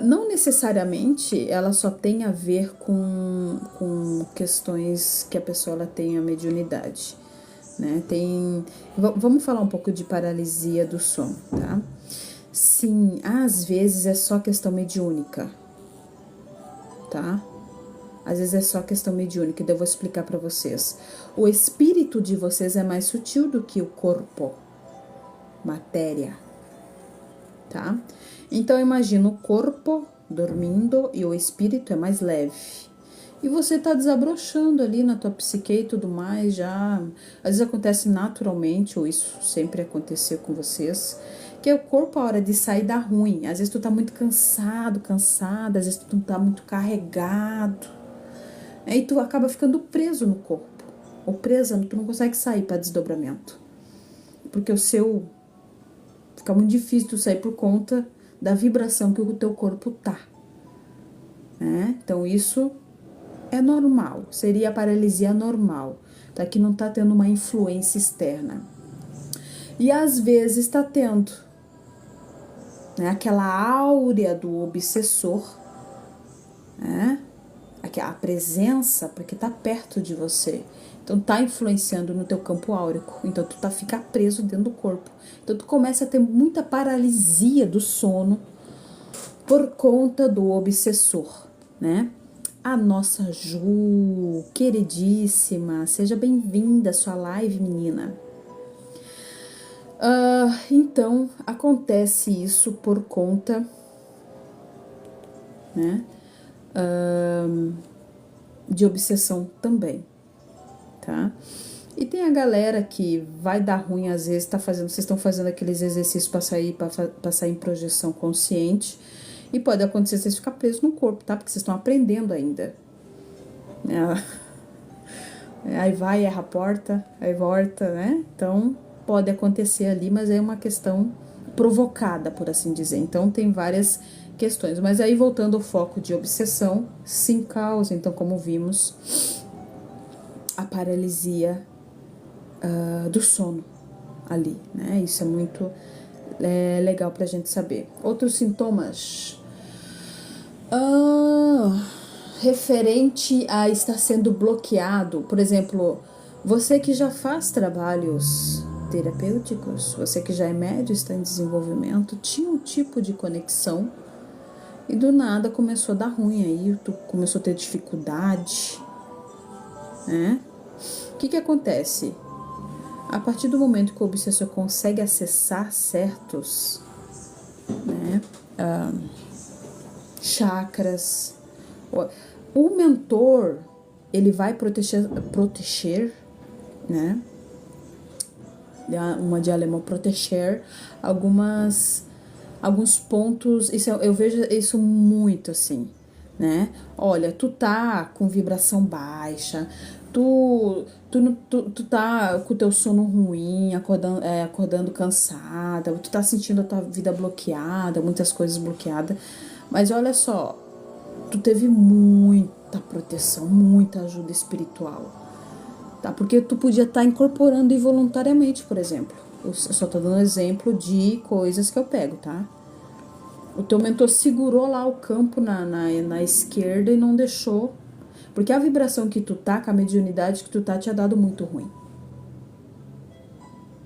S1: Não necessariamente ela só tem a ver com questões que a pessoa ela tem a mediunidade, né? Vamos falar um pouco de paralisia do sono, tá? Sim, às vezes é só questão mediúnica, tá? Às vezes é só questão mediúnica, e eu vou explicar para vocês. O espírito de vocês é mais sutil do que o corpo, matéria, tá? Então imagina o corpo dormindo e o espírito é mais leve. E você tá desabrochando ali na tua psique e tudo mais, já... Às vezes acontece naturalmente, ou isso sempre aconteceu com vocês, que é o corpo, a hora de sair dá ruim. Às vezes tu tá muito cansada, às vezes tu tá muito carregado. Aí tu acaba ficando preso no corpo. Ou presa, tu não consegue sair para desdobramento. Porque fica muito difícil tu sair por conta da vibração que o teu corpo tá. Né? Então isso é normal, seria a paralisia normal, tá? Que não tá tendo uma influência externa. E às vezes tá tendo, né? Aquela áurea do obsessor, né? A presença, porque tá perto de você. Então tá influenciando no teu campo áurico. Então tu fica preso dentro do corpo. Então tu começa a ter muita paralisia do sono por conta do obsessor, né? A nossa Ju, queridíssima, seja bem-vinda à sua live, menina. Então, acontece isso por conta, né, de obsessão também, tá? E tem a galera que vai dar ruim às vezes, vocês estão fazendo aqueles exercícios para sair em projeção consciente. E pode acontecer vocês ficar presos no corpo, tá? Porque vocês estão aprendendo ainda. Aí vai, erra a porta, aí volta, né? Então pode acontecer ali, mas é uma questão provocada, por assim dizer. Então tem várias questões. Mas aí voltando ao foco de obsessão, sim causa, então como vimos, a paralisia do sono ali, né? Isso é muito legal pra gente saber. Outros sintomas referente a estar sendo bloqueado, por exemplo, você que já faz trabalhos terapêuticos, você que já é médio, está em desenvolvimento, tinha um tipo de conexão e do nada começou a dar ruim aí, tu começou a ter dificuldade, né? O que acontece? A partir do momento que o obsessor consegue acessar certos, né, chakras, o mentor, ele vai proteger, né, uma de alemão, proteger alguns pontos, eu vejo isso muito assim, né? Olha, tu tá com vibração baixa, tu tá com o teu sono ruim, acordando cansada, tu tá sentindo a tua vida bloqueada, muitas coisas bloqueadas, mas olha só, tu teve muita proteção, muita ajuda espiritual, tá? Porque tu podia estar incorporando involuntariamente, por exemplo. Eu só tô dando exemplo de coisas que eu pego, tá? O teu mentor segurou lá o campo na esquerda e não deixou. Porque a vibração que tu tá, com a mediunidade que tu tá, tinha dado muito ruim.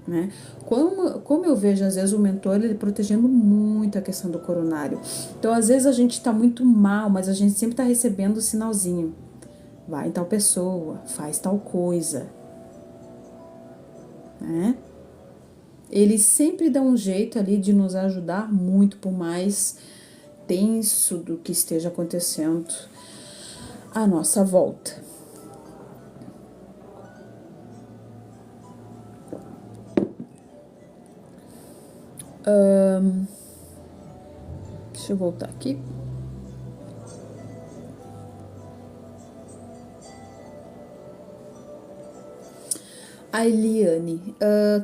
S1: Né? Como eu vejo, às vezes, o mentor, ele protegendo muito a questão do coronário. Então, às vezes, a gente tá muito mal, mas a gente sempre tá recebendo o sinalzinho. Vai em tal pessoa, faz tal coisa. Né? Ele sempre dá um jeito ali de nos ajudar muito, por mais tenso do que esteja acontecendo à nossa volta. Deixa eu voltar aqui. A Eliane,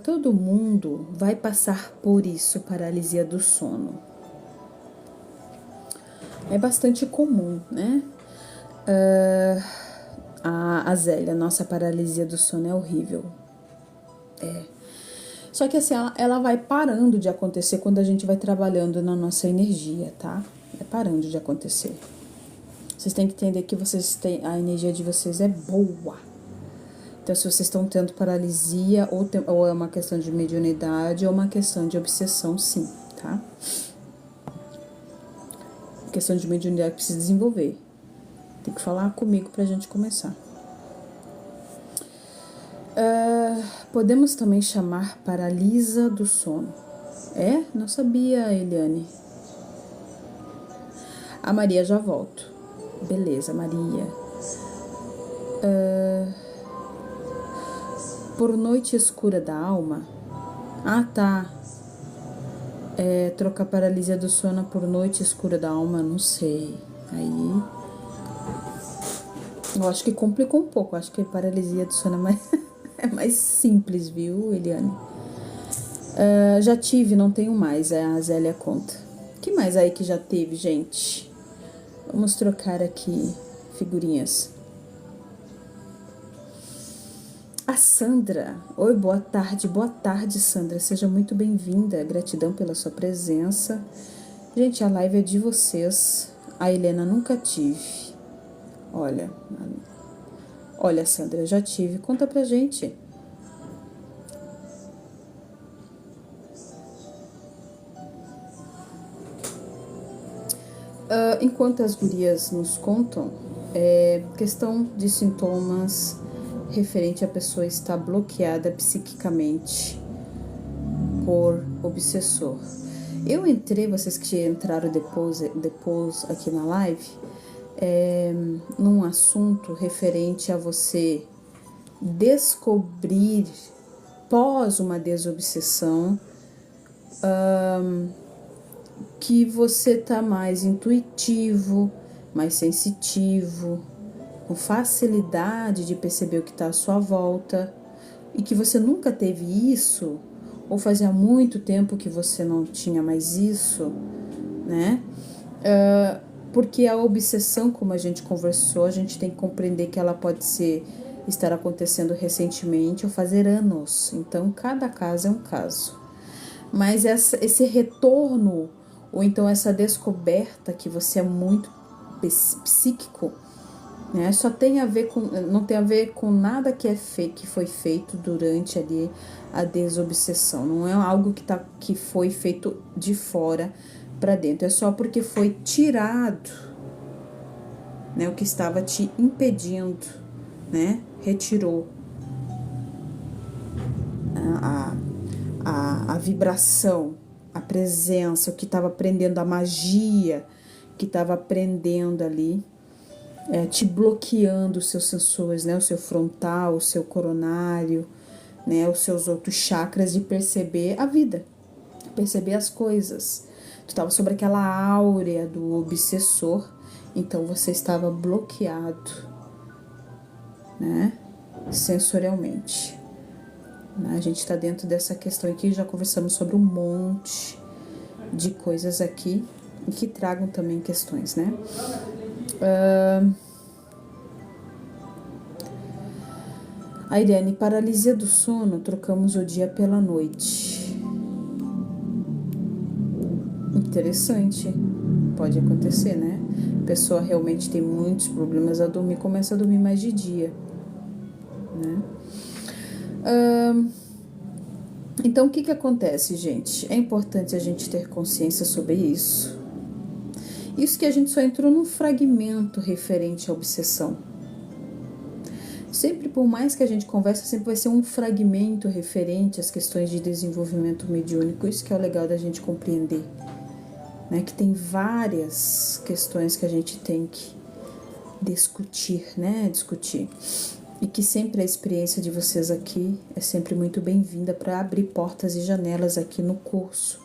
S1: todo mundo vai passar por isso, paralisia do sono. É bastante comum, né? A Zélia, nossa paralisia do sono é horrível. Só que assim, ela vai parando de acontecer quando a gente vai trabalhando na nossa energia, tá? É parando de acontecer. Vocês têm que entender que a energia de vocês é boa. Então, se vocês estão tendo paralisia, ou é uma questão de mediunidade, ou uma questão de obsessão, sim, tá? A questão de mediunidade precisa desenvolver. Tem que falar comigo pra gente começar. Podemos também chamar paralisia do sono. Não sabia, Eliane. A Maria, já volto. Beleza, Maria. Por noite escura da alma? Ah, tá. Trocar paralisia do sono por noite escura da alma, não sei. Aí... eu acho que complicou um pouco. Acho que a paralisia do sono é mais simples, viu, Eliane? Já tive, não tenho mais. A Zélia conta. Que mais aí que já teve, gente? Vamos trocar aqui figurinhas. A Sandra. Oi, boa tarde. Boa tarde, Sandra. Seja muito bem-vinda. Gratidão pela sua presença. Gente, a live é de vocês. A Helena, nunca tive. Olha, Sandra, eu já tive. Conta pra gente. Enquanto as gurias nos contam, questão de sintomas referente à pessoa estar bloqueada psiquicamente por obsessor. Eu entrei, vocês que entraram depois aqui na live, num assunto referente a você descobrir, pós uma desobsessão, que você tá mais intuitivo, mais sensitivo, com facilidade de perceber o que está à sua volta, e que você nunca teve isso, ou fazia muito tempo que você não tinha mais isso, né? Porque a obsessão, como a gente conversou, a gente tem que compreender que ela pode estar acontecendo recentemente ou fazer anos. Então, cada caso é um caso. Mas esse retorno, ou então essa descoberta que você é muito psíquico, né? Só tem a ver com, não tem a ver com nada que foi feito durante ali a desobsessão. Não é algo que foi feito de fora para dentro. É só porque foi tirado, né? O que estava te impedindo, né? Retirou a vibração, a presença, o que estava prendendo, a magia que estava prendendo ali. Te bloqueando os seus sensores, né? O seu frontal, o seu coronário, né? Os seus outros chakras de perceber a vida, perceber as coisas. Tu estava sobre aquela áurea do obsessor, então você estava bloqueado, né? Sensorialmente. A gente está dentro dessa questão aqui, já conversamos sobre um monte de coisas aqui e que tragam também questões, né? A Irene, paralisia do sono, trocamos o dia pela noite. Interessante. Pode acontecer, né? A pessoa realmente tem muitos problemas a dormir, começa a dormir mais de dia, né? Então, o que acontece, gente? É importante a gente ter consciência sobre isso. Isso que a gente só entrou num fragmento referente à obsessão. Sempre, por mais que a gente converse, sempre vai ser um fragmento referente às questões de desenvolvimento mediúnico. Isso que é o legal da gente compreender, né? Que tem várias questões que a gente tem que discutir, né? E que sempre a experiência de vocês aqui é sempre muito bem-vinda para abrir portas e janelas aqui no curso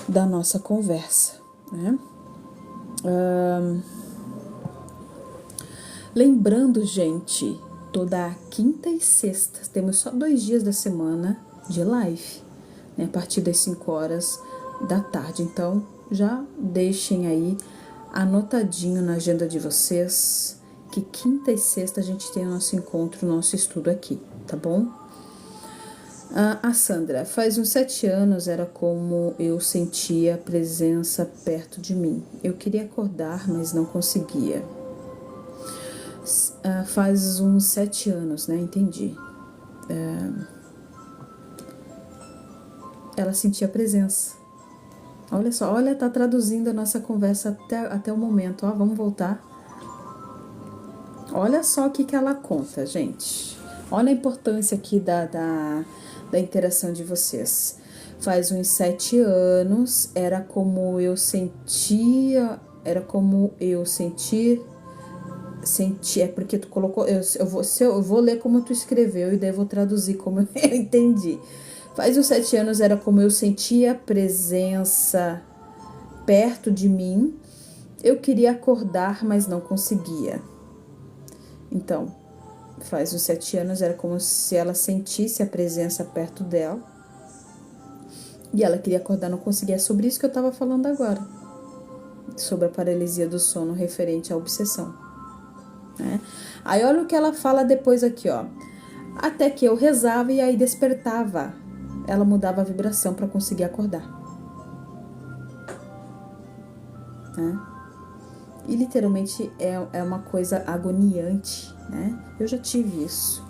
S1: da nossa conversa, né? Lembrando, gente, toda quinta e sexta, temos só 2 dias da semana de live, né? A partir das 5 horas da tarde. Então, já deixem aí anotadinho na agenda de vocês que quinta e sexta a gente tem o nosso encontro, o nosso estudo aqui, tá bom? A Sandra, faz uns 7 anos era como eu sentia a presença perto de mim. Eu queria acordar, mas não conseguia. Faz uns 7 anos, né? Entendi. Ela sentia a presença. Olha só, olha, tá traduzindo a nossa conversa até o momento. Ó, vamos voltar. Olha só o que ela conta, gente. Olha a importância aqui da interação de vocês. Faz uns 7 anos, era como eu sentia, é porque tu colocou, eu vou ler como tu escreveu e daí eu vou traduzir como eu entendi. Faz uns 7 anos, era como eu sentia a presença perto de mim, eu queria acordar, mas não conseguia. Então, faz uns 7 anos, era como se ela sentisse a presença perto dela. E ela queria acordar, não conseguia. É sobre isso que eu estava falando agora. Sobre a paralisia do sono referente à obsessão, né? Aí olha o que ela fala depois aqui, ó. Até que eu rezava e aí despertava. Ela mudava a vibração para conseguir acordar, né? E literalmente é uma coisa agoniante, né? Eu já tive isso.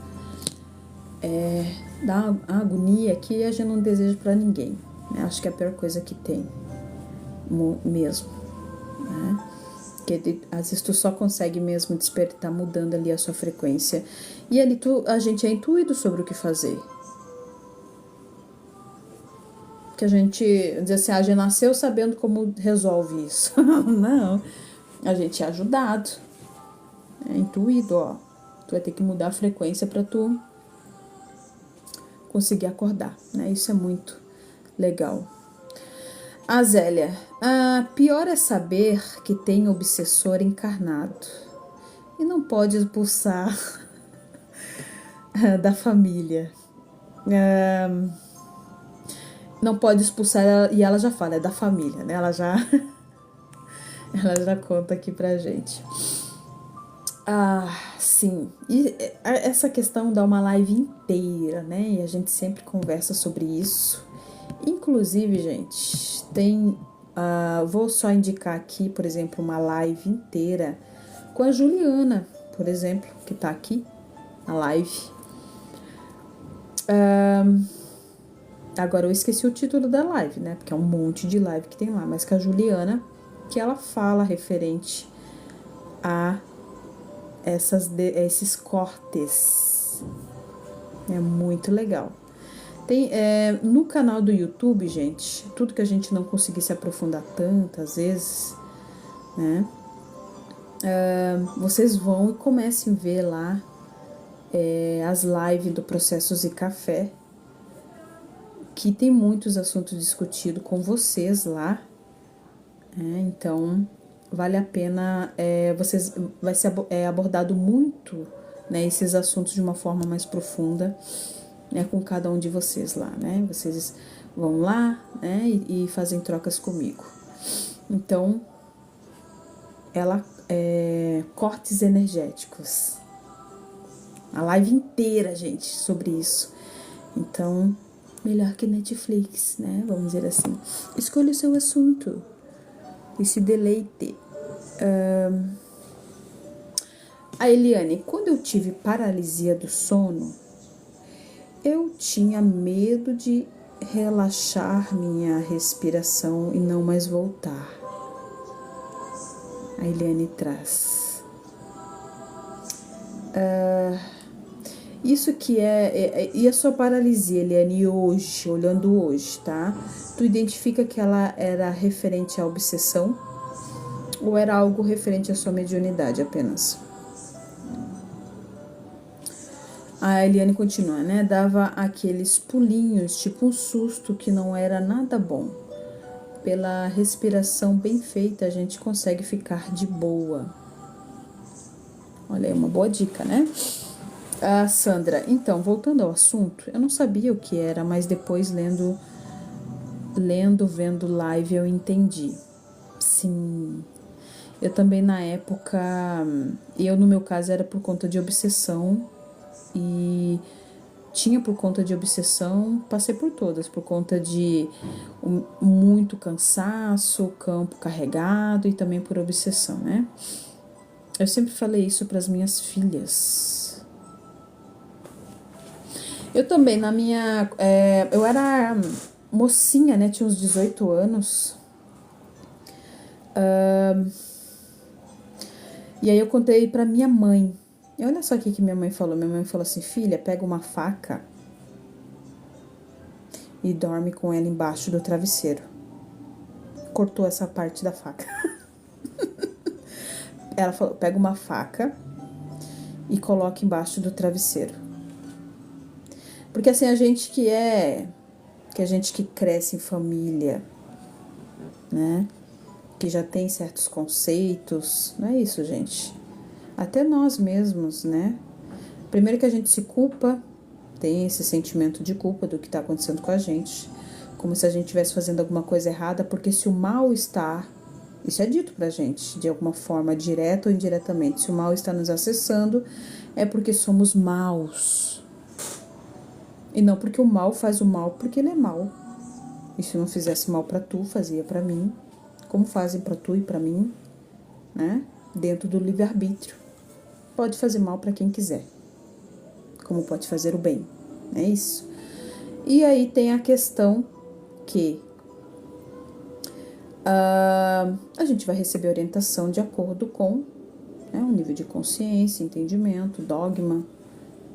S1: Dá uma agonia que a gente não deseja para ninguém, né? Acho que é a pior coisa que tem mesmo, né? Porque às vezes tu só consegue mesmo despertar mudando ali a sua frequência. E ali a gente é intuído sobre o que fazer. Que a gente diz assim, a gente nasceu sabendo como resolve isso. Não, a gente é ajudado, é intuído, ó. Tu vai ter que mudar a frequência para tu conseguir acordar, né? Isso é muito legal. A Zélia, pior é saber que tem obsessor encarnado e não pode expulsar da família. Não pode expulsar, e ela já fala, é da família, né? Ela já conta aqui pra gente. Sim. E essa questão dá uma live inteira, né? E a gente sempre conversa sobre isso. Inclusive, gente, tem... vou só indicar aqui, por exemplo, uma live inteira com a Juliana, por exemplo, que tá aqui, a live. Agora eu esqueci o título da live, né? Porque é um monte de live que tem lá, mas com a Juliana, que ela fala referente a esses cortes. É muito legal. Tem no canal do YouTube, gente, tudo que a gente não conseguir se aprofundar tantas vezes, né? Vocês vão e comecem a ver lá as lives do Processos e Café, que tem muitos assuntos discutidos com vocês lá. Então, vale a pena, vai ser abordado muito, né, esses assuntos de uma forma mais profunda, né, com cada um de vocês lá, né? Vocês vão lá, né, e fazem trocas comigo. Então, cortes energéticos. A live inteira, gente, sobre isso. Então, melhor que Netflix, né? Vamos dizer assim. Escolha o seu assunto e se deleite. A Eliane, quando eu tive paralisia do sono, eu tinha medo de relaxar minha respiração e não mais voltar. A Eliane traz. Isso que e a sua paralisia, Eliane, hoje, olhando hoje, tá? Tu identifica que ela era referente à obsessão ou era algo referente à sua mediunidade apenas? A Eliane continua, né? Dava aqueles pulinhos, tipo um susto que não era nada bom. Pela respiração bem feita, a gente consegue ficar de boa. Olha aí, uma boa dica, né? A Sandra, então, voltando ao assunto, eu não sabia o que era, mas depois vendo live, eu entendi. Sim. Eu também na época, no meu caso era por conta de obsessão e tinha por conta de obsessão, passei por todas, por conta de muito cansaço, campo carregado e também por obsessão, né? Eu sempre falei isso para as minhas filhas. Eu também, eu era mocinha, né? Tinha uns 18 anos. E aí eu contei pra minha mãe. E olha só o que minha mãe falou. Minha mãe falou assim, filha, pega uma faca e dorme com ela embaixo do travesseiro. Cortou essa parte da faca. Ela falou, pega uma faca e coloca embaixo do travesseiro. Porque assim, a gente que cresce em família, né? Que já tem certos conceitos, não é isso, gente? Até nós mesmos, né? Primeiro que a gente se culpa, tem esse sentimento de culpa do que está acontecendo com a gente, como se a gente estivesse fazendo alguma coisa errada, porque se o mal está, isso é dito pra gente, de alguma forma, direta ou indiretamente, se o mal está nos acessando, é porque somos maus. E não porque o mal faz o mal, porque ele é mau. E se não fizesse mal pra tu, fazia pra mim, como fazem pra tu e pra mim, né? Dentro do livre-arbítrio. Pode fazer mal pra quem quiser, como pode fazer o bem, é isso? E aí tem a questão que a gente vai receber orientação de acordo com, né, o nível de consciência, entendimento, dogma,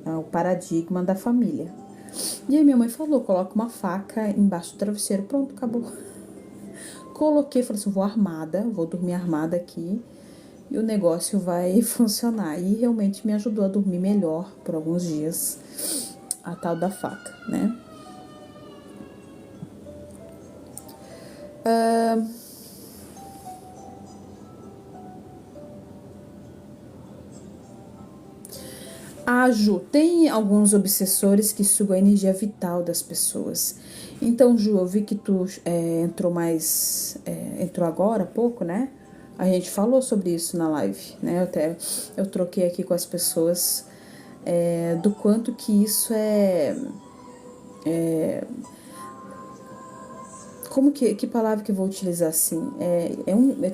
S1: o paradigma da família. E aí minha mãe falou, coloca uma faca embaixo do travesseiro, pronto, acabou. Coloquei, falei assim, vou dormir armada aqui, e o negócio vai funcionar. E realmente me ajudou a dormir melhor por alguns dias, a tal da faca, né? Ju, tem alguns obsessores que sugam a energia vital das pessoas. Então, Ju, eu vi que tu entrou agora há pouco, né? A gente falou sobre isso na live, né? Eu troquei aqui com as pessoas do quanto que isso como que palavra que eu vou utilizar assim?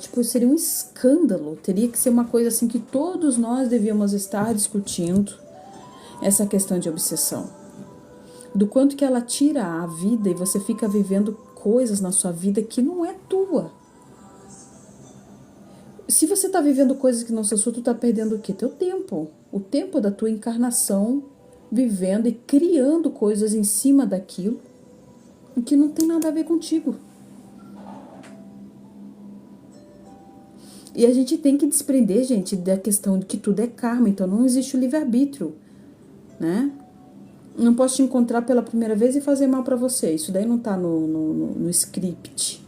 S1: Tipo, seria um escândalo. Teria que ser uma coisa assim que todos nós devíamos estar discutindo essa questão de obsessão. Do quanto que ela tira a vida e você fica vivendo coisas na sua vida que não é tua. Se você tá vivendo coisas que não são suas, tu tá perdendo o quê? Teu tempo. O tempo da tua encarnação, vivendo e criando coisas em cima daquilo que não tem nada a ver contigo. E a gente tem que desprender, gente, da questão de que tudo é karma, então não existe o livre-arbítrio, né? Não posso te encontrar pela primeira vez e fazer mal pra você. Isso daí não tá no script.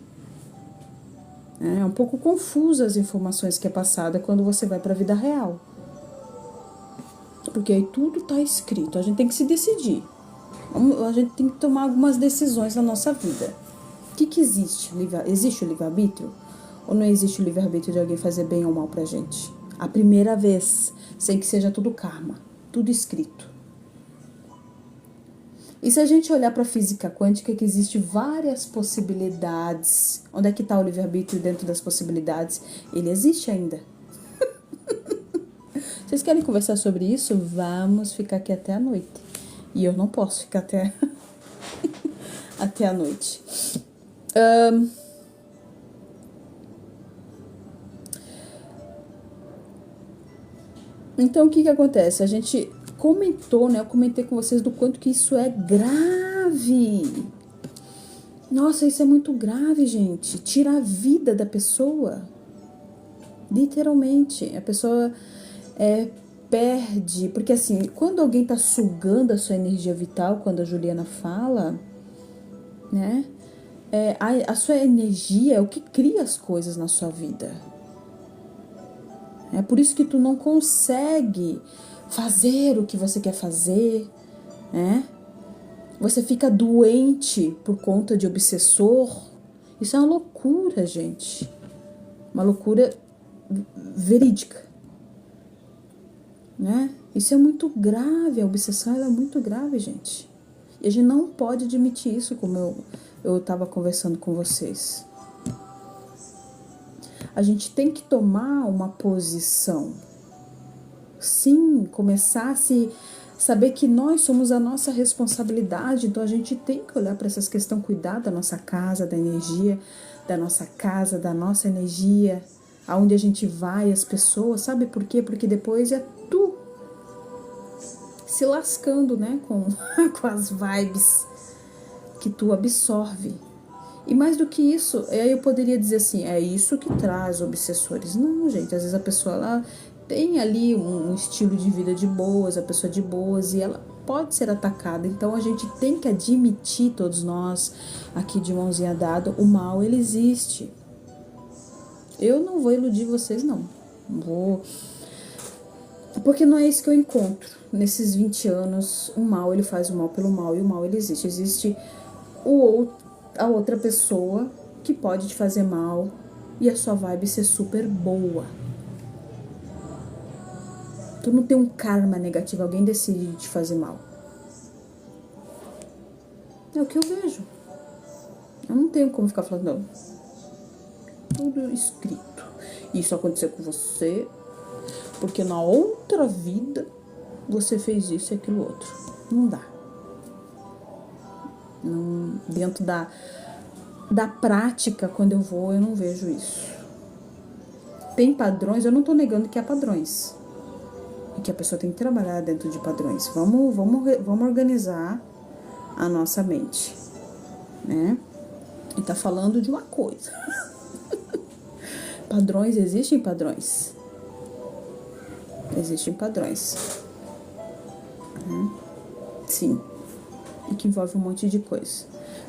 S1: É um pouco confuso as informações que é passada quando você vai pra vida real. Porque aí tudo tá escrito. A gente tem que se decidir. A gente tem que tomar algumas decisões na nossa vida. O que existe? Existe o livre-arbítrio? Ou não existe o livre-arbítrio de alguém fazer bem ou mal pra gente? A primeira vez, sem que seja tudo karma. Tudo escrito. E se a gente olhar para a física quântica, que existe várias possibilidades. Onde é que está o livre-arbítrio dentro das possibilidades? Ele existe ainda. Vocês querem conversar sobre isso? Vamos ficar aqui até a noite. E eu não posso ficar até, até a noite. Então, o que acontece? A gente comentou, né? Eu comentei com vocês do quanto que isso é grave. Nossa, isso é muito grave, gente. Tira a vida da pessoa. Literalmente. A pessoa perde. Porque assim, quando alguém tá sugando a sua energia vital, quando a Juliana fala, né? A sua energia é o que cria as coisas na sua vida. É por isso que tu não consegue fazer o que você quer fazer, né? Você fica doente por conta de obsessor. Isso é uma loucura, gente. Uma loucura verídica, né? Isso é muito grave, a obsessão é muito grave, gente. E a gente não pode admitir isso, como eu estava conversando com vocês. A gente tem que tomar uma posição. Sim, começar a saber que nós somos a nossa responsabilidade, então a gente tem que olhar para essas questões, cuidar da nossa casa, da energia, da nossa casa, da nossa energia, aonde a gente vai, as pessoas, sabe por quê? Porque depois é tu se lascando, né, com as vibes que tu absorve. E mais do que isso, aí eu poderia dizer assim, é isso que traz obsessores. Não, gente, às vezes a pessoa, ela tem ali um estilo de vida de boas, a pessoa de boas, e ela pode ser atacada. Então a gente tem que admitir, todos nós, aqui de mãozinha dada, o mal, ele existe. Eu não vou iludir vocês, não. Porque não é isso que eu encontro. Nesses 20 anos, o mal, ele faz o mal pelo mal, e o mal, ele existe. Existe a outra pessoa que pode te fazer mal e a sua vibe ser super boa. Tu não tem um karma negativo, alguém decide te fazer mal. É o que eu vejo. Eu não tenho como ficar falando, não. Tudo escrito. Isso aconteceu com você, porque na outra vida você fez isso e aquilo outro. Não dá. Não, dentro da prática, quando eu vou, eu não vejo isso. Tem padrões, eu não tô negando que há padrões. E que a pessoa tem que trabalhar dentro de padrões. Vamos organizar a nossa mente, né? E tá falando de uma coisa. Padrões, existem padrões. existem padrões. Sim. E que envolve um monte de coisa.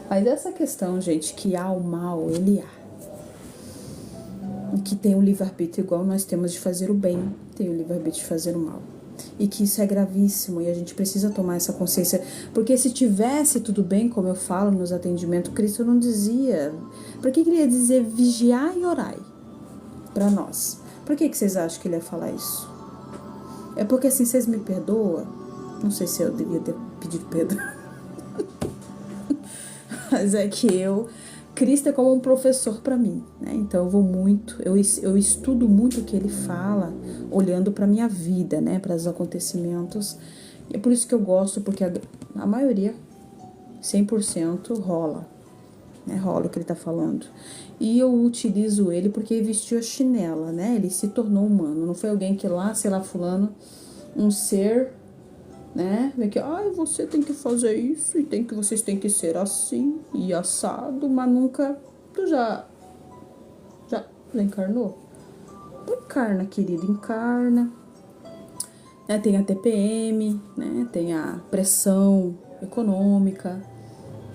S1: Mas essa questão, gente, que há o mal, ele há. E que tem o livre-arbítrio igual nós temos de fazer o bem, tem o livre-arbítrio de fazer o mal. E que isso é gravíssimo e a gente precisa tomar essa consciência. Porque se tivesse tudo bem, como eu falo nos atendimentos, Cristo não dizia. Por que ele ia dizer vigiai e orai para nós? Por que vocês acham que ele ia falar isso? É porque assim, vocês me perdoam? Não sei se eu devia ter pedido perdão. Mas é que Cristo é como um professor para mim, né? Então eu vou muito, eu estudo muito o que ele fala, olhando para minha vida, né? Para os acontecimentos. E é por isso que eu gosto, porque a maioria, 100% rola, né? Rola o que ele tá falando. E eu utilizo ele porque ele vestiu a chinela, né? Ele se tornou humano. Não foi alguém que lá, sei lá, fulano, um ser, né? Vem que, você tem que fazer isso e vocês têm que ser assim e assado, mas nunca. Tu já encarnou? Encarna, querido, encarna. Né? Tem a TPM, né? Tem a pressão econômica,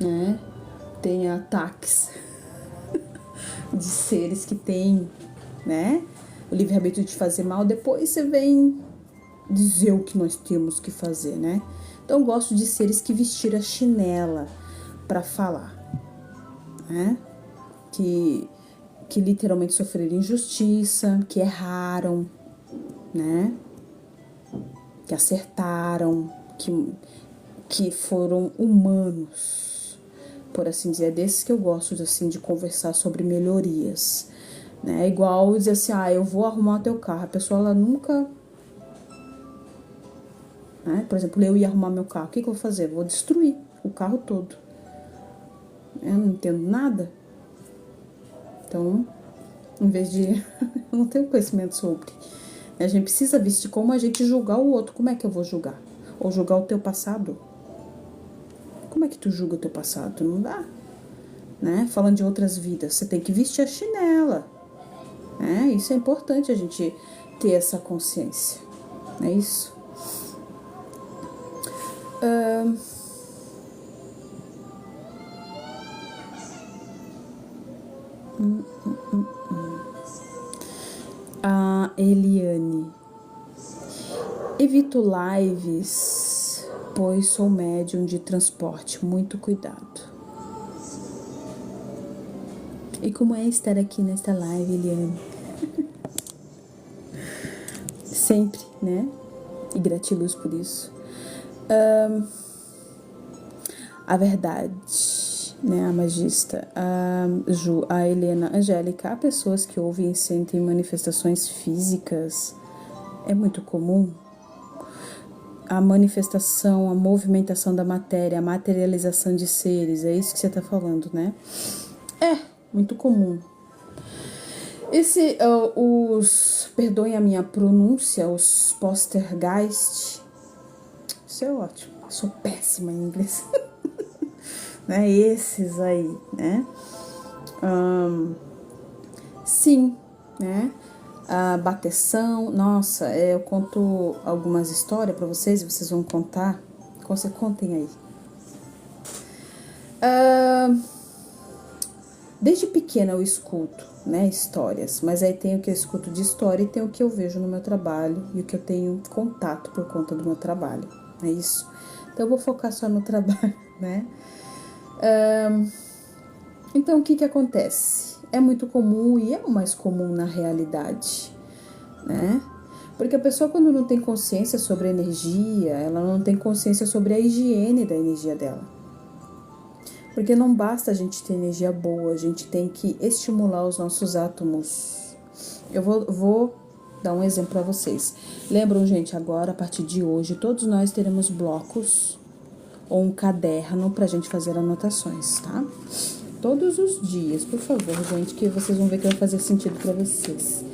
S1: né? Tem ataques de seres que têm, né? O livre-arbítrio de fazer mal. Depois você vem dizer o que nós temos que fazer, né? Então eu gosto de seres que vestiram a chinela para falar, né? Que literalmente sofreram injustiça, que erraram, né? Que acertaram, que foram humanos, por assim dizer. É desses que eu gosto assim, de conversar sobre melhorias, né? Igual dizer assim, eu vou arrumar o teu carro. A pessoa, ela nunca... Né? Por exemplo, eu ia arrumar meu carro. O que eu vou fazer? Vou destruir o carro todo. Eu não entendo nada. Então, em vez de... eu não tenho conhecimento sobre. A gente precisa vestir como a gente julgar o outro. Como é que eu vou julgar? Ou julgar o teu passado? Como é que tu julga o teu passado? Não dá. Né? Falando de outras vidas, você tem que vestir a chinela. Né? Isso é importante a gente ter essa consciência. É isso? A Eliane. Evito lives, pois sou médium de transporte. Muito cuidado. E como é estar aqui nesta live, Eliane? Sempre, né? E gratiluz por isso. A verdade, né? A magista, a Ju, a Helena, a Angélica, há pessoas que ouvem e sentem manifestações físicas. É muito comum. A manifestação, a movimentação da matéria, a materialização de seres, é isso que você tá falando, né? É muito comum. Perdoem a minha pronúncia, os Poltergeist, isso é ótimo, eu sou péssima em inglês, né? Esses aí, né? Sim, né? A bateção, nossa, eu conto algumas histórias pra vocês, e vocês vão contar, contem aí. Desde pequena eu escuto, né, histórias, mas aí tem o que eu escuto de história e tem o que eu vejo no meu trabalho e o que eu tenho contato por conta do meu trabalho, é isso. Então eu vou focar só no trabalho, né. Então o que acontece? É muito comum e é o mais comum na realidade, né? Porque a pessoa, quando não tem consciência sobre a energia, ela não tem consciência sobre a higiene da energia dela. Porque não basta a gente ter energia boa, a gente tem que estimular os nossos átomos. Eu vou dar um exemplo para vocês. Lembram, gente, agora, a partir de hoje, todos nós teremos blocos ou um caderno pra gente fazer anotações, tá? Todos os dias, por favor, gente, que vocês vão ver que vai fazer sentido pra vocês.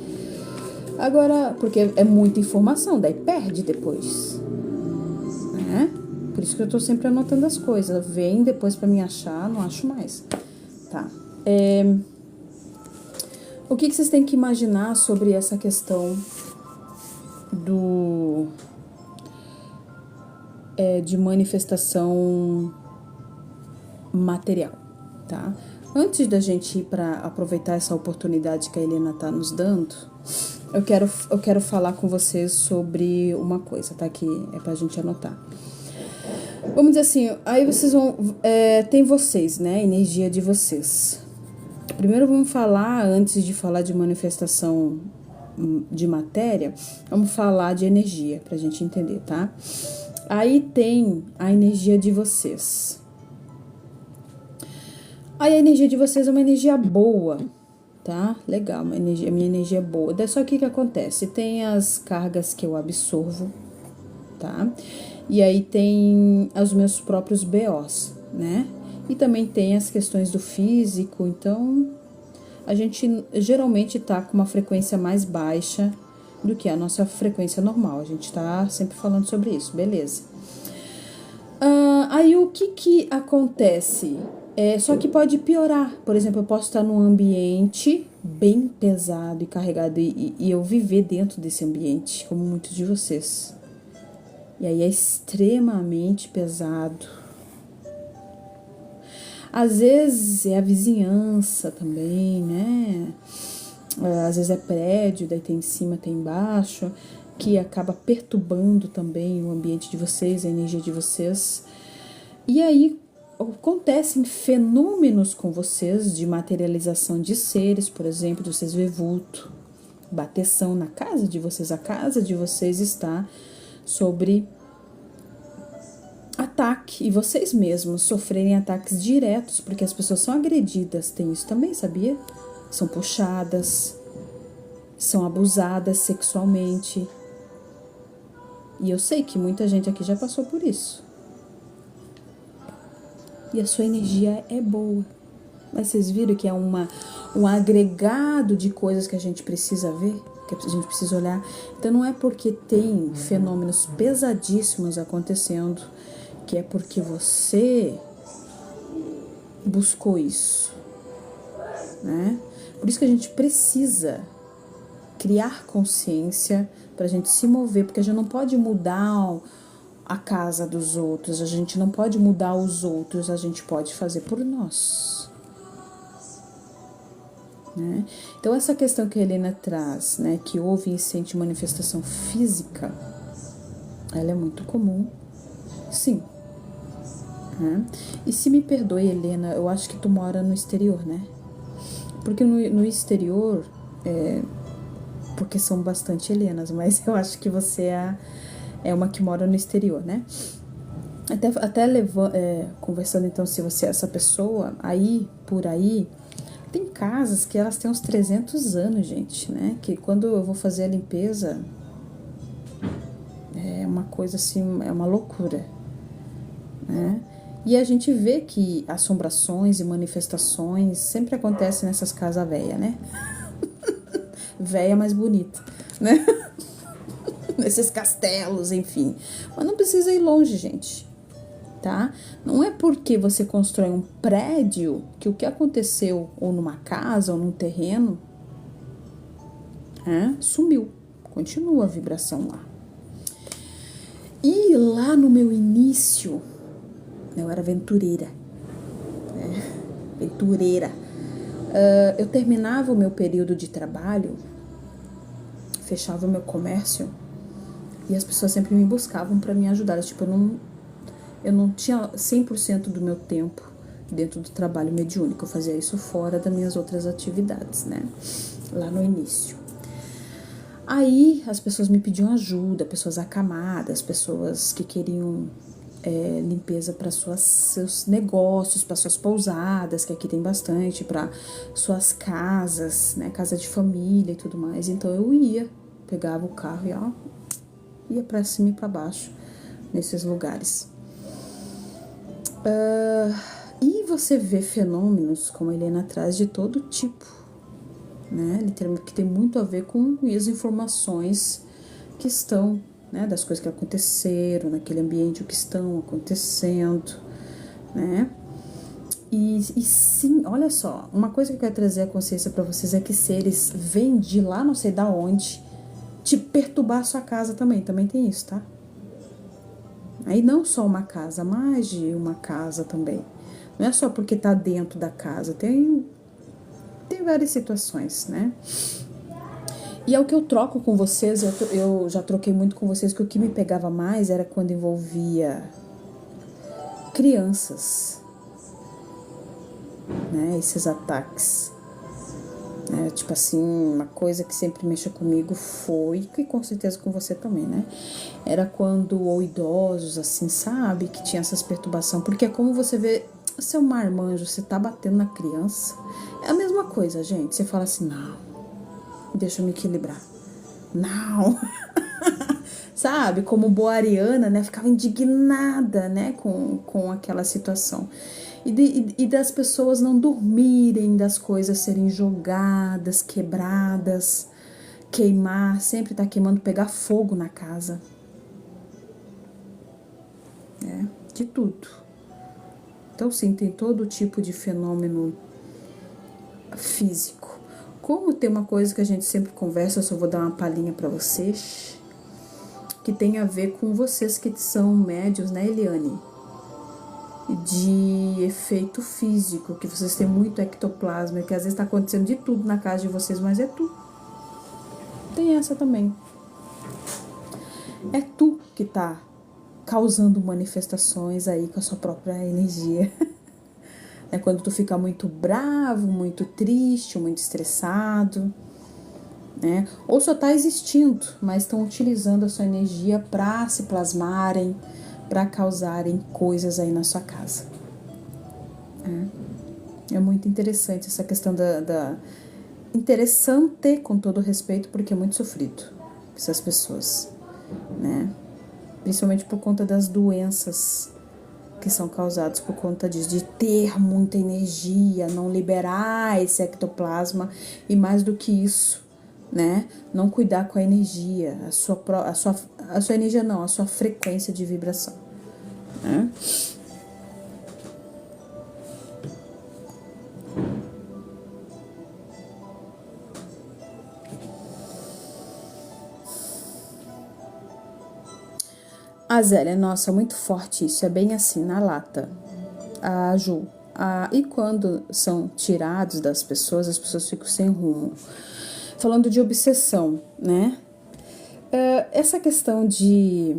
S1: Agora, porque é muita informação, daí perde depois, né? Por isso que eu tô sempre anotando as coisas. Vem depois pra me achar, não acho mais. Tá. O que vocês têm que imaginar sobre essa questão do de manifestação material, tá? Antes da gente ir para aproveitar essa oportunidade que a Helena tá nos dando, eu quero falar com vocês sobre uma coisa, tá? Que é pra gente anotar. Vamos dizer assim, aí vocês vão... tem vocês, né? A energia de vocês. Primeiro vamos falar, antes de falar de manifestação de matéria, vamos falar de energia, pra gente entender, tá? Aí tem a energia de vocês. Aí a energia de vocês é uma energia boa, tá? Legal, a minha energia é boa. Daí só que o que acontece? Tem as cargas que eu absorvo, tá? E aí tem os meus próprios BOs, né? E também tem as questões do físico, então a gente geralmente tá com uma frequência mais baixa do que a nossa frequência normal. A gente tá sempre falando sobre isso, beleza. Aí o que acontece? Só que pode piorar. Por exemplo, eu posso estar num ambiente bem pesado e carregado e eu viver dentro desse ambiente, como muitos de vocês. E aí é extremamente pesado. Às vezes é a vizinhança também, né? Às vezes é prédio, daí tem em cima, tem embaixo, que acaba perturbando também o ambiente de vocês, a energia de vocês. E aí acontecem fenômenos com vocês de materialização de seres, por exemplo, de vocês ver vulto, bateção na casa de vocês. A casa de vocês está sobre ataque e vocês mesmos sofrerem ataques diretos, porque as pessoas são agredidas, tem isso também, sabia? São puxadas, são abusadas sexualmente. E eu sei que muita gente aqui já passou por isso. E a sua energia é boa. Mas vocês viram que é um agregado de coisas que a gente precisa ver, que a gente precisa olhar. Então não é porque tem fenômenos pesadíssimos acontecendo, que é porque você buscou isso, né? Por isso que a gente precisa criar consciência para a gente se mover, porque a gente não pode mudar a casa dos outros, a gente não pode mudar os outros, a gente pode fazer por nós, né? Então essa questão que a Helena traz, né, que houve e sente manifestação física, ela é muito comum, sim, né? E se me perdoe, Helena, eu acho que tu mora no exterior, né? Porque no exterior, porque são bastante Helenas, mas eu acho que você é uma que mora no exterior, né? Conversando então, se você é essa pessoa, aí, por aí, tem casas que elas têm uns 300 anos, gente, né? Que quando eu vou fazer a limpeza, é uma coisa assim, é uma loucura, né? E a gente vê que assombrações e manifestações sempre acontecem nessas casas velhas, né? Velha mais bonita, né? Nesses castelos, enfim. Mas não precisa ir longe, gente, tá? Não é porque você constrói um prédio que o que aconteceu ou numa casa ou num terreno sumiu. Continua a vibração lá. E lá no meu início, eu era aventureira, né? Aventureira. Eu terminava o meu período de trabalho, fechava o meu comércio e as pessoas sempre me buscavam para me ajudar. Tipo, eu não tinha 100% do meu tempo dentro do trabalho mediúnico. Eu fazia isso fora das minhas outras atividades, né? Lá no início. Aí as pessoas me pediam ajuda, pessoas acamadas, pessoas que queriam limpeza para seus negócios, para suas pousadas, que aqui tem bastante, para suas casas, né, casa de família e tudo mais. Então eu pegava o carro e ia para cima e para baixo nesses lugares. E você vê fenômenos, como a Helena traz, de todo tipo, né, literalmente, que tem muito a ver com as informações que estão, né, das coisas que aconteceram naquele ambiente, o que estão acontecendo, né? E sim, olha só, uma coisa que eu quero trazer a consciência para vocês é que seres vêm de lá não sei da onde te perturbar a sua casa também tem isso, tá? Aí não só uma casa, mais de uma casa também. Não é só porque tá dentro da casa, tem várias situações, né? E é o que eu troco com vocês, eu já troquei muito com vocês, que o que me pegava mais era quando envolvia crianças, né? Esses ataques. Né? Tipo assim, uma coisa que sempre mexeu comigo foi, e com certeza com você também, né? Era quando, ou idosos, assim, sabe? Que tinha essas perturbações. Porque é como você vê, seu marmanjo, você tá batendo na criança. É a mesma coisa, gente. Você fala assim, não, deixa eu me equilibrar. Não. Sabe? Como boa ariana, né? Ficava indignada, né? Com aquela situação. E das pessoas não dormirem, das coisas serem jogadas, quebradas, queimar, sempre tá queimando, pegar fogo na casa. Né? De tudo. Então, sim, tem todo tipo de fenômeno físico. Como tem uma coisa que a gente sempre conversa, eu só vou dar uma palhinha para vocês, que tem a ver com vocês que são médios, né, Eliane? De efeito físico, que vocês têm muito ectoplasma, que às vezes está acontecendo de tudo na casa de vocês, mas é tu. Tem essa também. É tu que tá causando manifestações aí com a sua própria energia. É quando tu fica muito bravo, muito triste, muito estressado, né? Ou só tá existindo, mas estão utilizando a sua energia para se plasmarem, para causarem coisas aí na sua casa. É muito interessante essa questão da... Interessante, com todo respeito, porque é muito sofrido essas pessoas, né? Principalmente por conta das doenças que são causadas por conta disso, de ter muita energia, não liberar esse ectoplasma e mais do que isso, né? Não cuidar com a energia, a sua energia não, a sua frequência de vibração, né? A Zélia, nossa, muito forte isso, é bem assim, na lata. A Ju, e quando são tirados das pessoas, as pessoas ficam sem rumo. Falando de obsessão, né? Essa questão de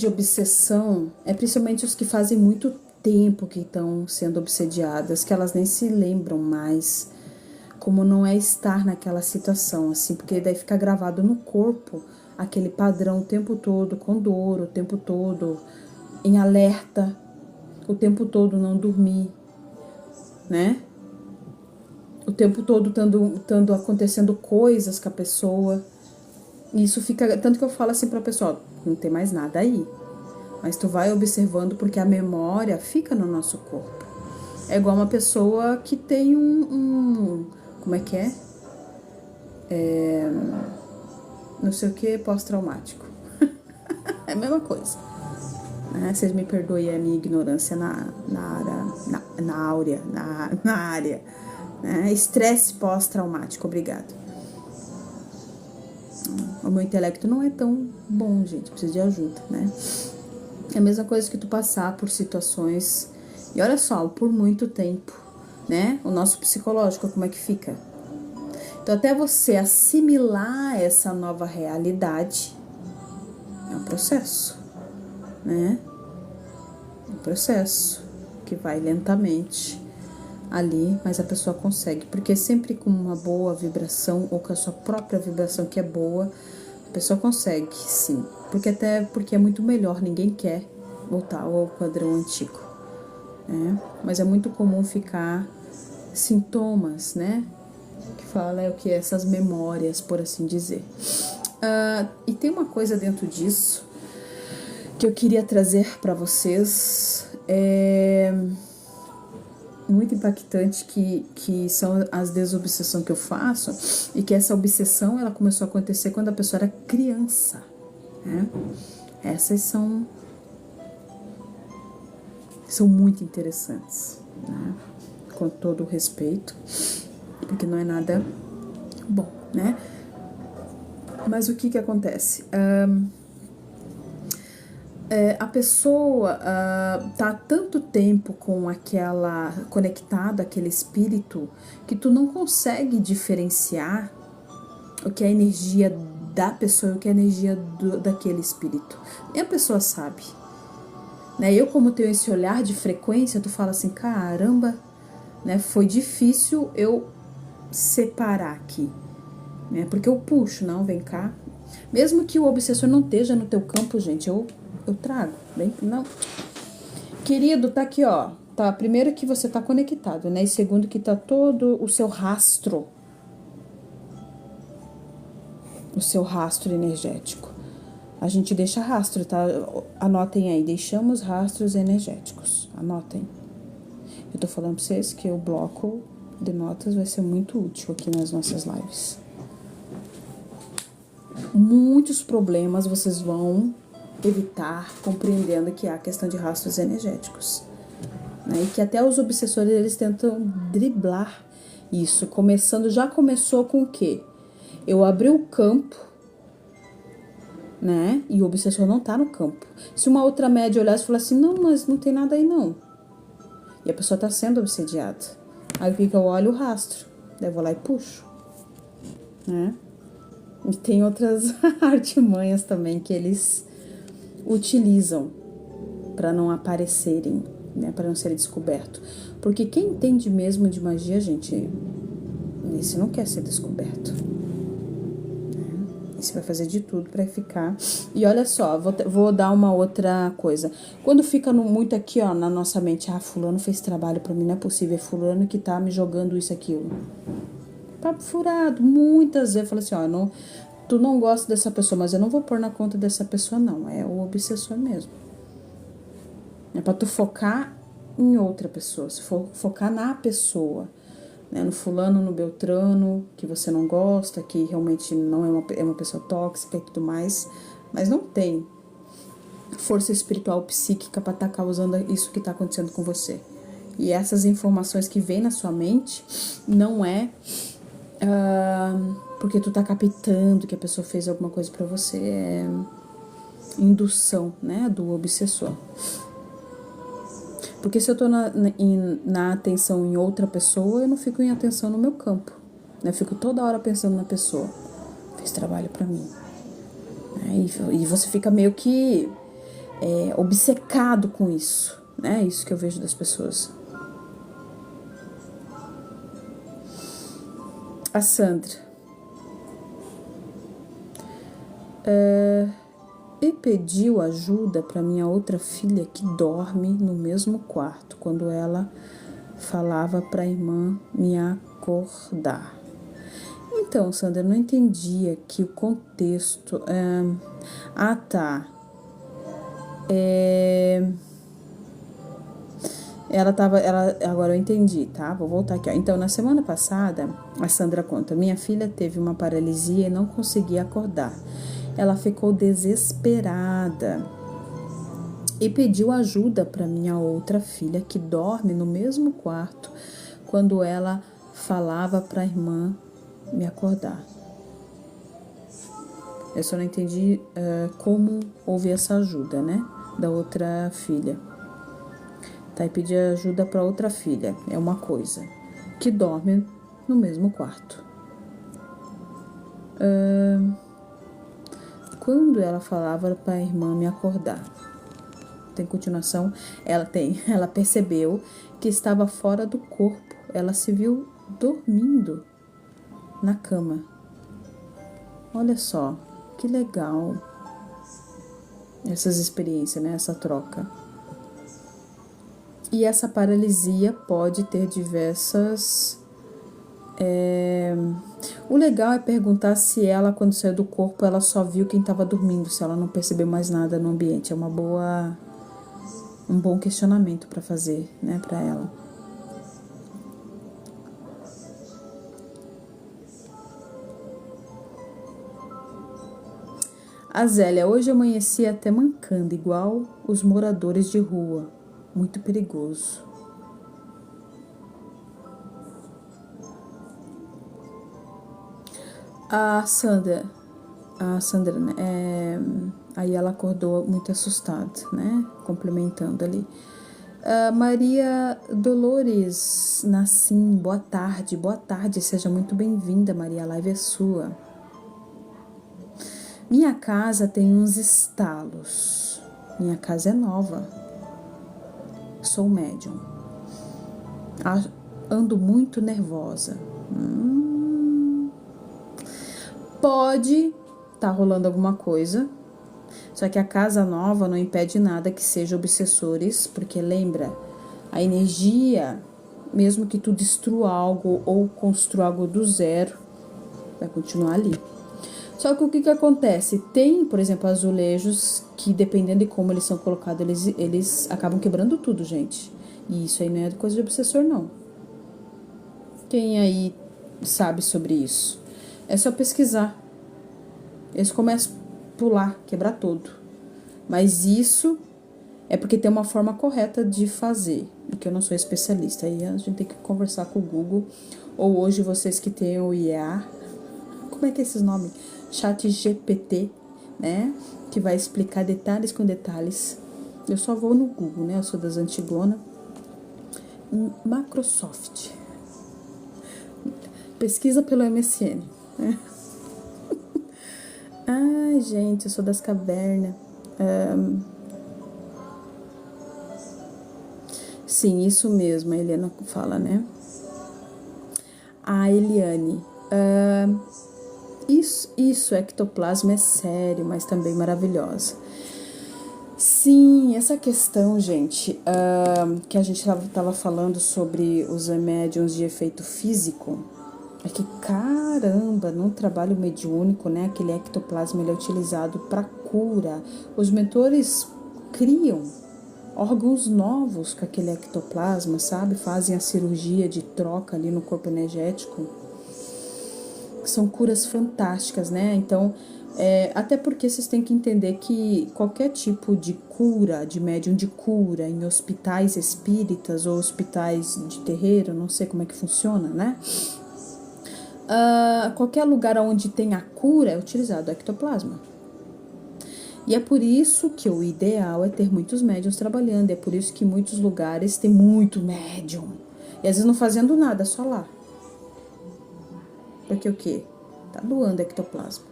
S1: obsessão é principalmente os que fazem muito tempo que estão sendo obsediadas, que elas nem se lembram mais como não é estar naquela situação, assim, porque daí fica gravado no corpo aquele padrão o tempo todo, com dor, o tempo todo em alerta, o tempo todo não dormir, né? O tempo todo estando acontecendo coisas com a pessoa. E isso fica, tanto que eu falo assim pra pessoa, não tem mais nada aí. Mas tu vai observando porque a memória fica no nosso corpo. É igual uma pessoa que tem como é que é? Não sei o que, pós-traumático. É a mesma coisa. Né? Vocês me perdoem a minha ignorância na área. Né? Estresse pós-traumático, obrigado. O meu intelecto não é tão bom, gente, precisa de ajuda, né? É a mesma coisa que tu passar por situações, e olha só, por muito tempo, né? O nosso psicológico, como é que fica? Então, até você assimilar essa nova realidade, é um processo, né? É um processo que vai lentamente ali, mas a pessoa consegue, porque sempre com uma boa vibração ou com a sua própria vibração que é boa, a pessoa consegue, sim, porque é muito melhor, ninguém quer voltar ao padrão antigo, né? Mas é muito comum ficar sintomas, né? Que fala é o que é essas memórias, por assim dizer. E tem uma coisa dentro disso que eu queria trazer para vocês, muito impactante, que são as desobsessões que eu faço, e que essa obsessão ela começou a acontecer quando a pessoa era criança, né? Essas são muito interessantes, né? Com todo o respeito, porque não é nada bom, né? Mas o que acontece? a pessoa tá há tanto tempo com aquela conectada àquele espírito que tu não consegue diferenciar o que é a energia da pessoa e o que é a energia daquele espírito. E a pessoa sabe, né? Eu, como tenho esse olhar de frequência, tu fala assim, caramba, né? Foi difícil eu separar aqui, né? Porque eu puxo, não, vem cá. Mesmo que o obsessor não esteja no teu campo, gente, eu trago, bem, não. Querido, tá aqui, ó. Tá, primeiro que você tá conectado, né? E segundo que tá todo o seu rastro energético. A gente deixa rastro, tá? Anotem aí, deixamos rastros energéticos. Anotem. Eu tô falando pra vocês que o bloco de notas vai ser muito útil aqui nas nossas lives. Muitos problemas vocês vão evitar compreendendo que há questão de rastros energéticos, né? E que até os obsessores, eles tentam driblar isso, já começou com o quê? Eu abri o campo, né? E o obsessor não tá no campo. Se uma outra média olhasse e falasse assim, não, mas não tem nada aí não. E a pessoa tá sendo obsediada. Aí o que eu olho? O rastro. Daí eu vou lá e puxo, né? E tem outras artimanhas também que eles utilizam para não aparecerem, né? Para não serem descobertos. Porque quem entende mesmo de magia, gente, esse não quer ser descoberto. Você vai fazer de tudo para ficar. E olha só, vou dar uma outra coisa. Quando fica muito aqui, ó, na nossa mente, fulano fez trabalho para mim, não é possível, é fulano que tá me jogando isso, aquilo. Papo furado. Muitas vezes eu falo assim, ó, não, tu não gosta dessa pessoa, mas eu não vou pôr na conta dessa pessoa, não. É o obsessor mesmo. É pra tu focar em outra pessoa, se for focar na pessoa. Né, no fulano, no beltrano, que você não gosta, que realmente não é uma pessoa tóxica e tudo mais, mas não tem força espiritual psíquica para estar causando isso que está acontecendo com você. E essas informações que vêm na sua mente não é porque tu tá captando que a pessoa fez alguma coisa para você, é indução, né, do obsessor. Porque se eu tô na atenção em outra pessoa, eu não fico em atenção no meu campo. Né? Eu fico toda hora pensando na pessoa. Fez trabalho pra mim. E você fica meio que obcecado com isso. Né? Isso que eu vejo das pessoas. A Sandra. E pediu ajuda para minha outra filha que dorme no mesmo quarto, quando ela falava para a irmã me acordar. Então, Sandra, eu não entendi aqui o contexto. Tá. Agora eu entendi, tá? Vou voltar aqui, ó. Então, na semana passada, a Sandra conta, minha filha teve uma paralisia e não conseguia acordar. Ela ficou desesperada e pediu ajuda para minha outra filha, que dorme no mesmo quarto, quando ela falava para a irmã me acordar. Eu só não entendi como houve essa ajuda, né? Da outra filha. Tá, e pedir ajuda para outra filha é uma coisa, que dorme no mesmo quarto. Quando ela falava para a irmã me acordar, tem continuação, ela percebeu que estava fora do corpo, ela se viu dormindo na cama. Olha só, que legal essas experiências, né? Essa troca. E essa paralisia pode ter diversas... O legal é perguntar se ela, quando saiu do corpo, ela só viu quem estava dormindo, se ela não percebeu mais nada no ambiente. É um bom questionamento para fazer, né, para ela. A Zélia, hoje amanheci até mancando, igual os moradores de rua. Muito perigoso. A Sandra, a Sandra, né? Aí ela acordou muito assustada, né? Complementando ali. Maria Dolores Nassim, boa tarde, seja muito bem-vinda, Maria, a live é sua. Minha casa tem uns estalos, minha casa é nova, sou médium, ando muito nervosa. Pode tá rolando alguma coisa, só que a casa nova não impede nada que seja obsessores, porque lembra, a energia, mesmo que tu destrua algo ou construa algo do zero, vai continuar ali. Só que o que acontece? Tem, por exemplo, azulejos que, dependendo de como eles são colocados, eles acabam quebrando tudo, gente. E isso aí não é coisa de obsessor, não. Quem aí sabe sobre isso? É só pesquisar. Eles começam a pular, quebrar tudo. Mas isso é porque tem uma forma correta de fazer. E que eu não sou especialista. Aí a gente tem que conversar com o Google. Ou hoje vocês que têm o IA. Como é que é esses nomes? Chat GPT, né? Que vai explicar detalhes com detalhes. Eu só vou no Google, né? Eu sou das antigonas. Microsoft. Pesquisa pelo MSN. Né? Ai, gente, eu sou das cavernas. Sim, isso mesmo, a Helena fala, né? A Eliane. Isso, ectoplasma é sério, mas também maravilhosa. Sim, essa questão, gente, que a gente tava falando sobre os médiums de efeito físico, é que, caramba, num trabalho mediúnico, né, aquele ectoplasma ele é utilizado para cura. Os mentores criam órgãos novos com aquele ectoplasma, sabe? Fazem a cirurgia de troca ali no corpo energético. São curas fantásticas, né? Então, até porque vocês têm que entender que qualquer tipo de cura, de médium de cura em hospitais espíritas ou hospitais de terreiro, não sei como é que funciona, né? Qualquer lugar onde tem a cura é utilizado o ectoplasma. E é por isso que o ideal é ter muitos médiums trabalhando, é por isso que em muitos lugares tem muito médium. E às vezes não fazendo nada, só lá. Porque o quê? Tá doando ectoplasma,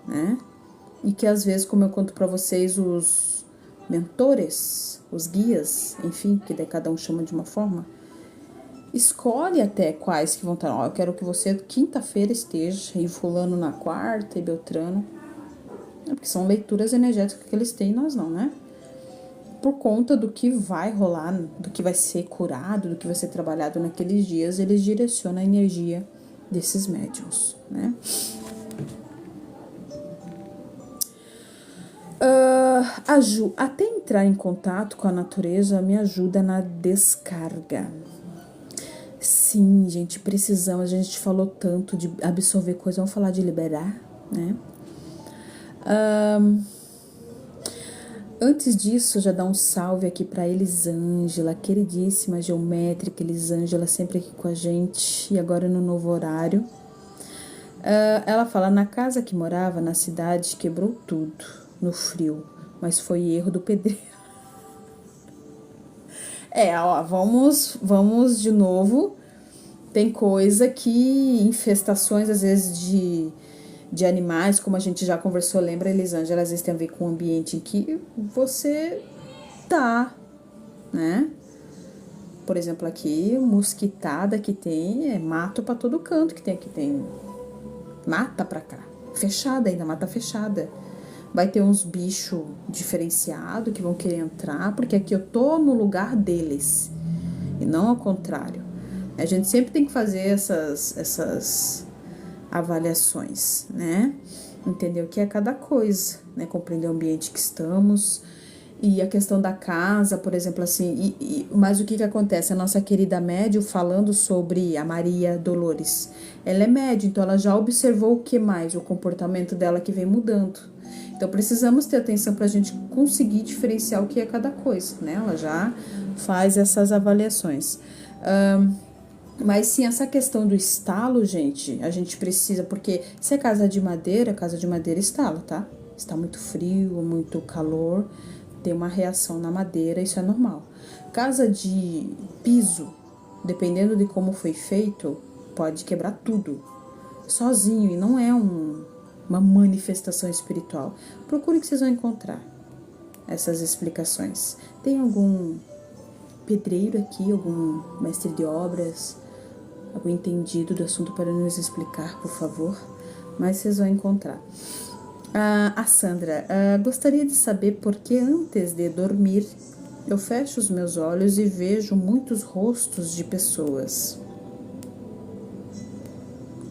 S1: né? E que às vezes, como eu conto pra vocês, os mentores, os guias, enfim, que daí cada um chama de uma forma, escolhe até quais que vão estar. Eu quero que você quinta-feira esteja, e fulano na quarta, e Beltrano. Porque são leituras energéticas que eles têm e nós não, né? Por conta do que vai rolar, do que vai ser curado, do que vai ser trabalhado naqueles dias, eles direcionam a energia desses médiuns, né? Até entrar em contato com a natureza me ajuda na descarga. Sim, gente, precisamos. A gente falou tanto de absorver coisa, vamos falar de liberar, né? Antes disso, já dá um salve aqui para Elisângela, queridíssima geométrica Elisângela, sempre aqui com a gente, e agora no novo horário. Ela fala, na casa que morava, na cidade, quebrou tudo, no frio, mas foi erro do pedreiro. Vamos de novo. Tem coisa que, infestações, às vezes, de animais, como a gente já conversou, lembra, Elisângela, às vezes tem a ver com o ambiente em que você tá, né? Por exemplo, aqui, mosquitada que tem, mato pra todo canto que tem aqui, tem mata pra cá, fechada ainda, mata fechada. Vai ter uns bichos diferenciados que vão querer entrar, porque aqui eu tô no lugar deles, e não ao contrário. A gente sempre tem que fazer essas avaliações, né? Entender o que é cada coisa, né? Compreender o ambiente que estamos e a questão da casa, por exemplo, assim. Mas o que acontece? A nossa querida médium falando sobre a Maria Dolores, ela é médium, então ela já observou o que mais? O comportamento dela que vem mudando. Então precisamos ter atenção para a gente conseguir diferenciar o que é cada coisa, né? Ela já faz essas avaliações. Mas sim, essa questão do estalo, gente, a gente precisa, porque se é casa de madeira estala, tá? Está muito frio, muito calor, tem uma reação na madeira, isso é normal. Casa de piso, dependendo de como foi feito, pode quebrar tudo sozinho e não é uma manifestação espiritual. Procure que vocês vão encontrar essas explicações. Tem algum pedreiro aqui, algum mestre de obras, algum entendido do assunto para nos explicar, por favor? Mas vocês vão encontrar. A Sandra, gostaria de saber por que antes de dormir eu fecho os meus olhos e vejo muitos rostos de pessoas.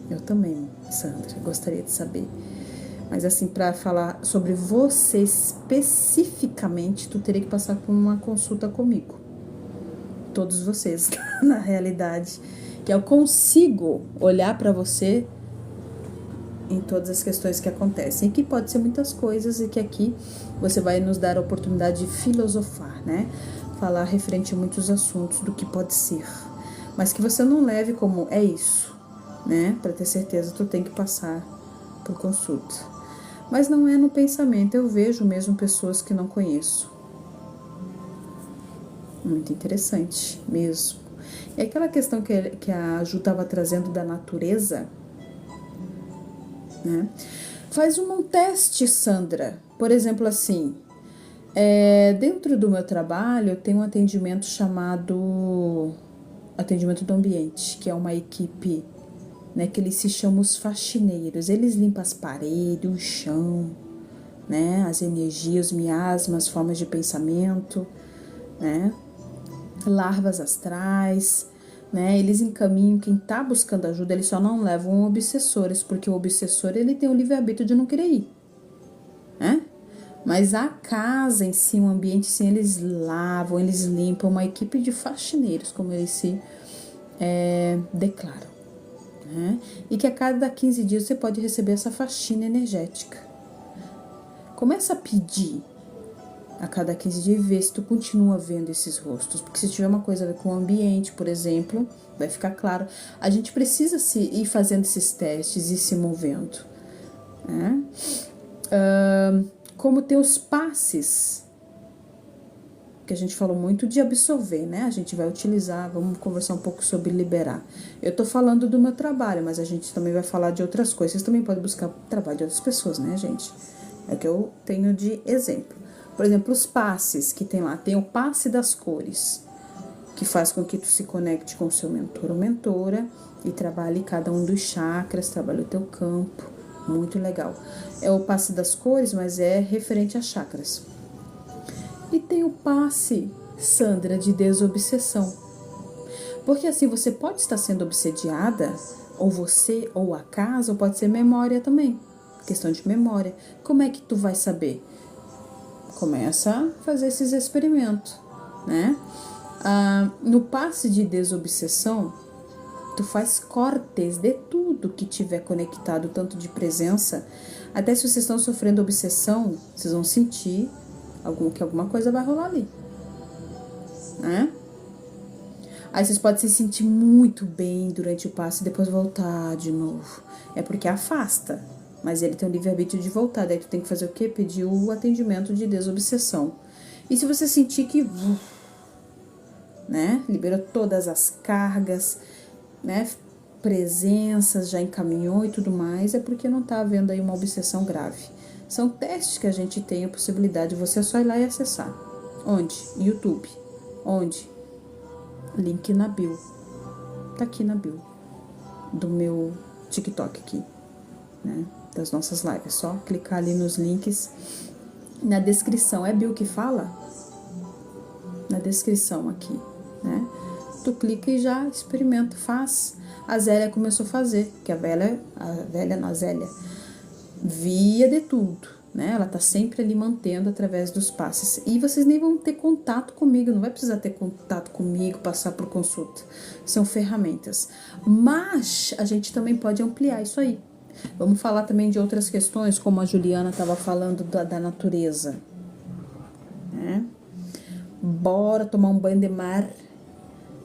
S1: Eu também, Sandra, gostaria de saber. Mas assim, para falar sobre você especificamente, tu teria que passar por uma consulta comigo. Todos vocês, na realidade. Que eu consigo olhar para você em todas as questões que acontecem. E que pode ser muitas coisas e que aqui você vai nos dar a oportunidade de filosofar, né? Falar referente a muitos assuntos do que pode ser. Mas que você não leve como é isso, né? Para ter certeza, tu tem que passar por consulta. Mas não é no pensamento, eu vejo mesmo pessoas que não conheço. Muito interessante mesmo. E aquela questão que a Ju estava trazendo da natureza, né? Faz um teste, Sandra. Por exemplo, assim, dentro do meu trabalho, eu tenho um atendimento chamado atendimento do ambiente, que é uma equipe, né, que eles se chamam os faxineiros. Eles limpam as paredes, o chão, né, as energias, os miasmas, formas de pensamento, né, larvas astrais, né, eles encaminham quem está buscando ajuda, eles só não levam obsessores, porque o obsessor ele tem o livre-arbítrio de não querer ir, né? Mas a casa em si, o ambiente sim, eles lavam, eles limpam, uma equipe de faxineiros, como eles se declaram, né? E que a cada 15 dias você pode receber essa faxina energética. Começa a pedir a cada 15 dias e ver se tu continua vendo esses rostos. Porque se tiver uma coisa a ver com o ambiente, por exemplo, vai ficar claro. A gente precisa ir fazendo esses testes e se movendo, né? Como ter os passes, que a gente falou muito de absorver, né? A gente vai utilizar, vamos conversar um pouco sobre liberar. Eu tô falando do meu trabalho, mas a gente também vai falar de outras coisas. Vocês também podem buscar trabalho de outras pessoas, né, gente? É o que eu tenho de exemplo. Por exemplo, os passes que tem lá. Tem o passe das cores, que faz com que tu se conecte com o seu mentor ou mentora e trabalhe cada um dos chakras, trabalhe o teu campo. Muito legal. É o passe das cores, mas é referente a chakras. E tem o passe, Sandra, de desobsessão. Porque assim, você pode estar sendo obsediada, ou você, ou a casa, ou pode ser memória também. Questão de memória. Como é que tu vai saber? Começa a fazer esses experimentos, né? No passe de desobsessão, tu faz cortes de tudo que tiver conectado, tanto de presença, até se vocês estão sofrendo obsessão, vocês vão sentir que alguma coisa vai rolar ali, né? Aí vocês podem se sentir muito bem durante o passe e depois voltar de novo. É porque afasta, mas ele tem o livre-arbítrio de voltar. Daí tu tem que fazer o quê? Pedir o atendimento de desobsessão. E se você sentir que, né, liberou todas as cargas, né, presenças, já encaminhou e tudo mais, é porque não tá havendo aí uma obsessão grave. São testes que a gente tem a possibilidade de você só ir lá e acessar. Onde? YouTube. Onde? Link na bio. Tá aqui na bio do meu TikTok aqui, né? Das nossas lives. É só clicar ali nos links na descrição. É bio que fala? Na descrição aqui, né? Tu clica e já experimenta, faz. A Zélia começou a fazer, que a Zélia via de tudo, né? Ela tá sempre ali mantendo através dos passes. E vocês nem vão ter contato comigo, não vai precisar ter contato comigo, passar por consulta. São ferramentas. Mas a gente também pode ampliar isso aí. Vamos falar também de outras questões, como a Juliana estava falando da natureza, né? Bora tomar um banho de mar,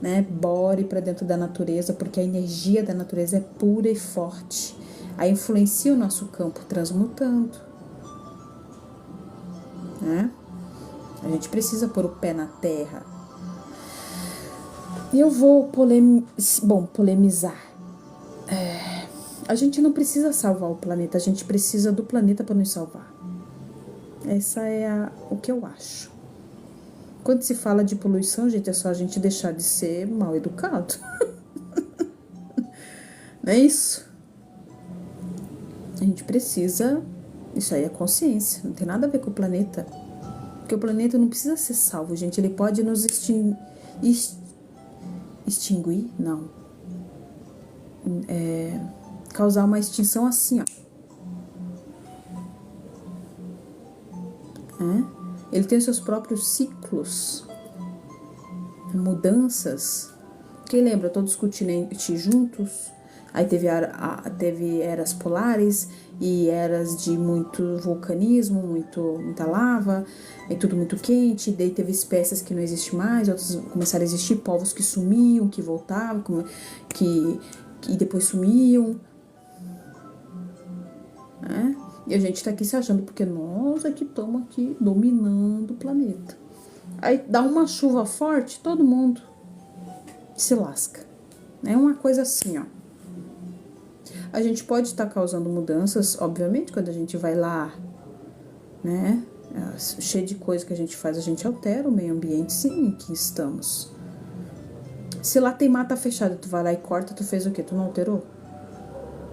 S1: né? Bore para dentro da natureza, porque a energia da natureza é pura e forte. Aí influencia o nosso campo transmutando, né? A gente precisa pôr o pé na terra. E eu vou polemizar. A gente não precisa salvar o planeta, a gente precisa do planeta para nos salvar. Essa é o que eu acho. Quando se fala de poluição, gente, é só a gente deixar de ser mal educado. Não é isso? A gente precisa... Isso aí é consciência, não tem nada a ver com o planeta. Porque o planeta não precisa ser salvo, gente. Ele pode nos extinguir, não. Causar uma extinção assim, ó. Ele tem seus próprios ciclos, mudanças. Quem lembra? Todos os continentes juntos. Aí teve eras polares e eras de muito vulcanismo, muita lava, e tudo muito quente. Daí teve espécies que não existem mais, outras começaram a existir, povos que sumiam, que voltavam, que depois sumiam. Né? E a gente tá aqui se achando porque nós é que estamos aqui dominando o planeta. Aí dá uma chuva forte, todo mundo se lasca. É uma coisa assim, ó. A gente pode estar causando mudanças, obviamente, quando a gente vai lá, né? Cheio de coisa que a gente faz, a gente altera o meio ambiente, sim, em que estamos. Se lá tem mata fechada, tu vai lá e corta, tu fez o quê? Tu não alterou?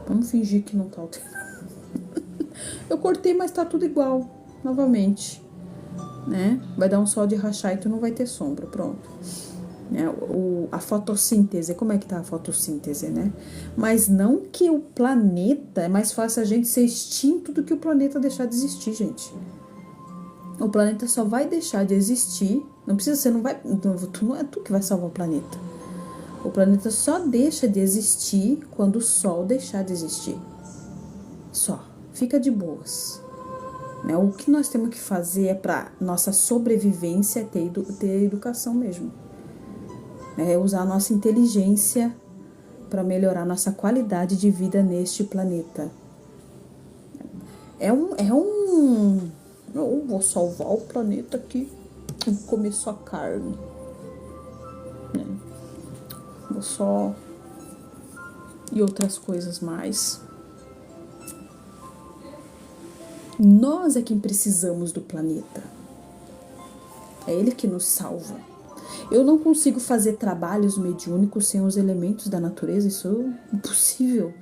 S1: Vamos fingir que não tá alterando. Eu cortei, mas tá tudo igual, novamente, né? Vai dar um sol de rachar e tu não vai ter sombra, pronto. A fotossíntese, como é que tá a fotossíntese, né? Mas não que o planeta, é mais fácil a gente ser extinto do que o planeta deixar de existir, gente. O planeta só vai deixar de existir, não precisa ser, não é tu que vai salvar o planeta. O planeta só deixa de existir quando o Sol deixar de existir. Só, fica de boas. O que nós temos que fazer é para nossa sobrevivência ter educação mesmo. Usar a nossa inteligência para melhorar nossa qualidade de vida neste planeta. Eu vou salvar o planeta aqui e comer só carne. Vou só... E outras coisas mais. Nós é quem precisamos do planeta. É ele que nos salva. Eu não consigo fazer trabalhos mediúnicos sem os elementos da natureza, isso é impossível.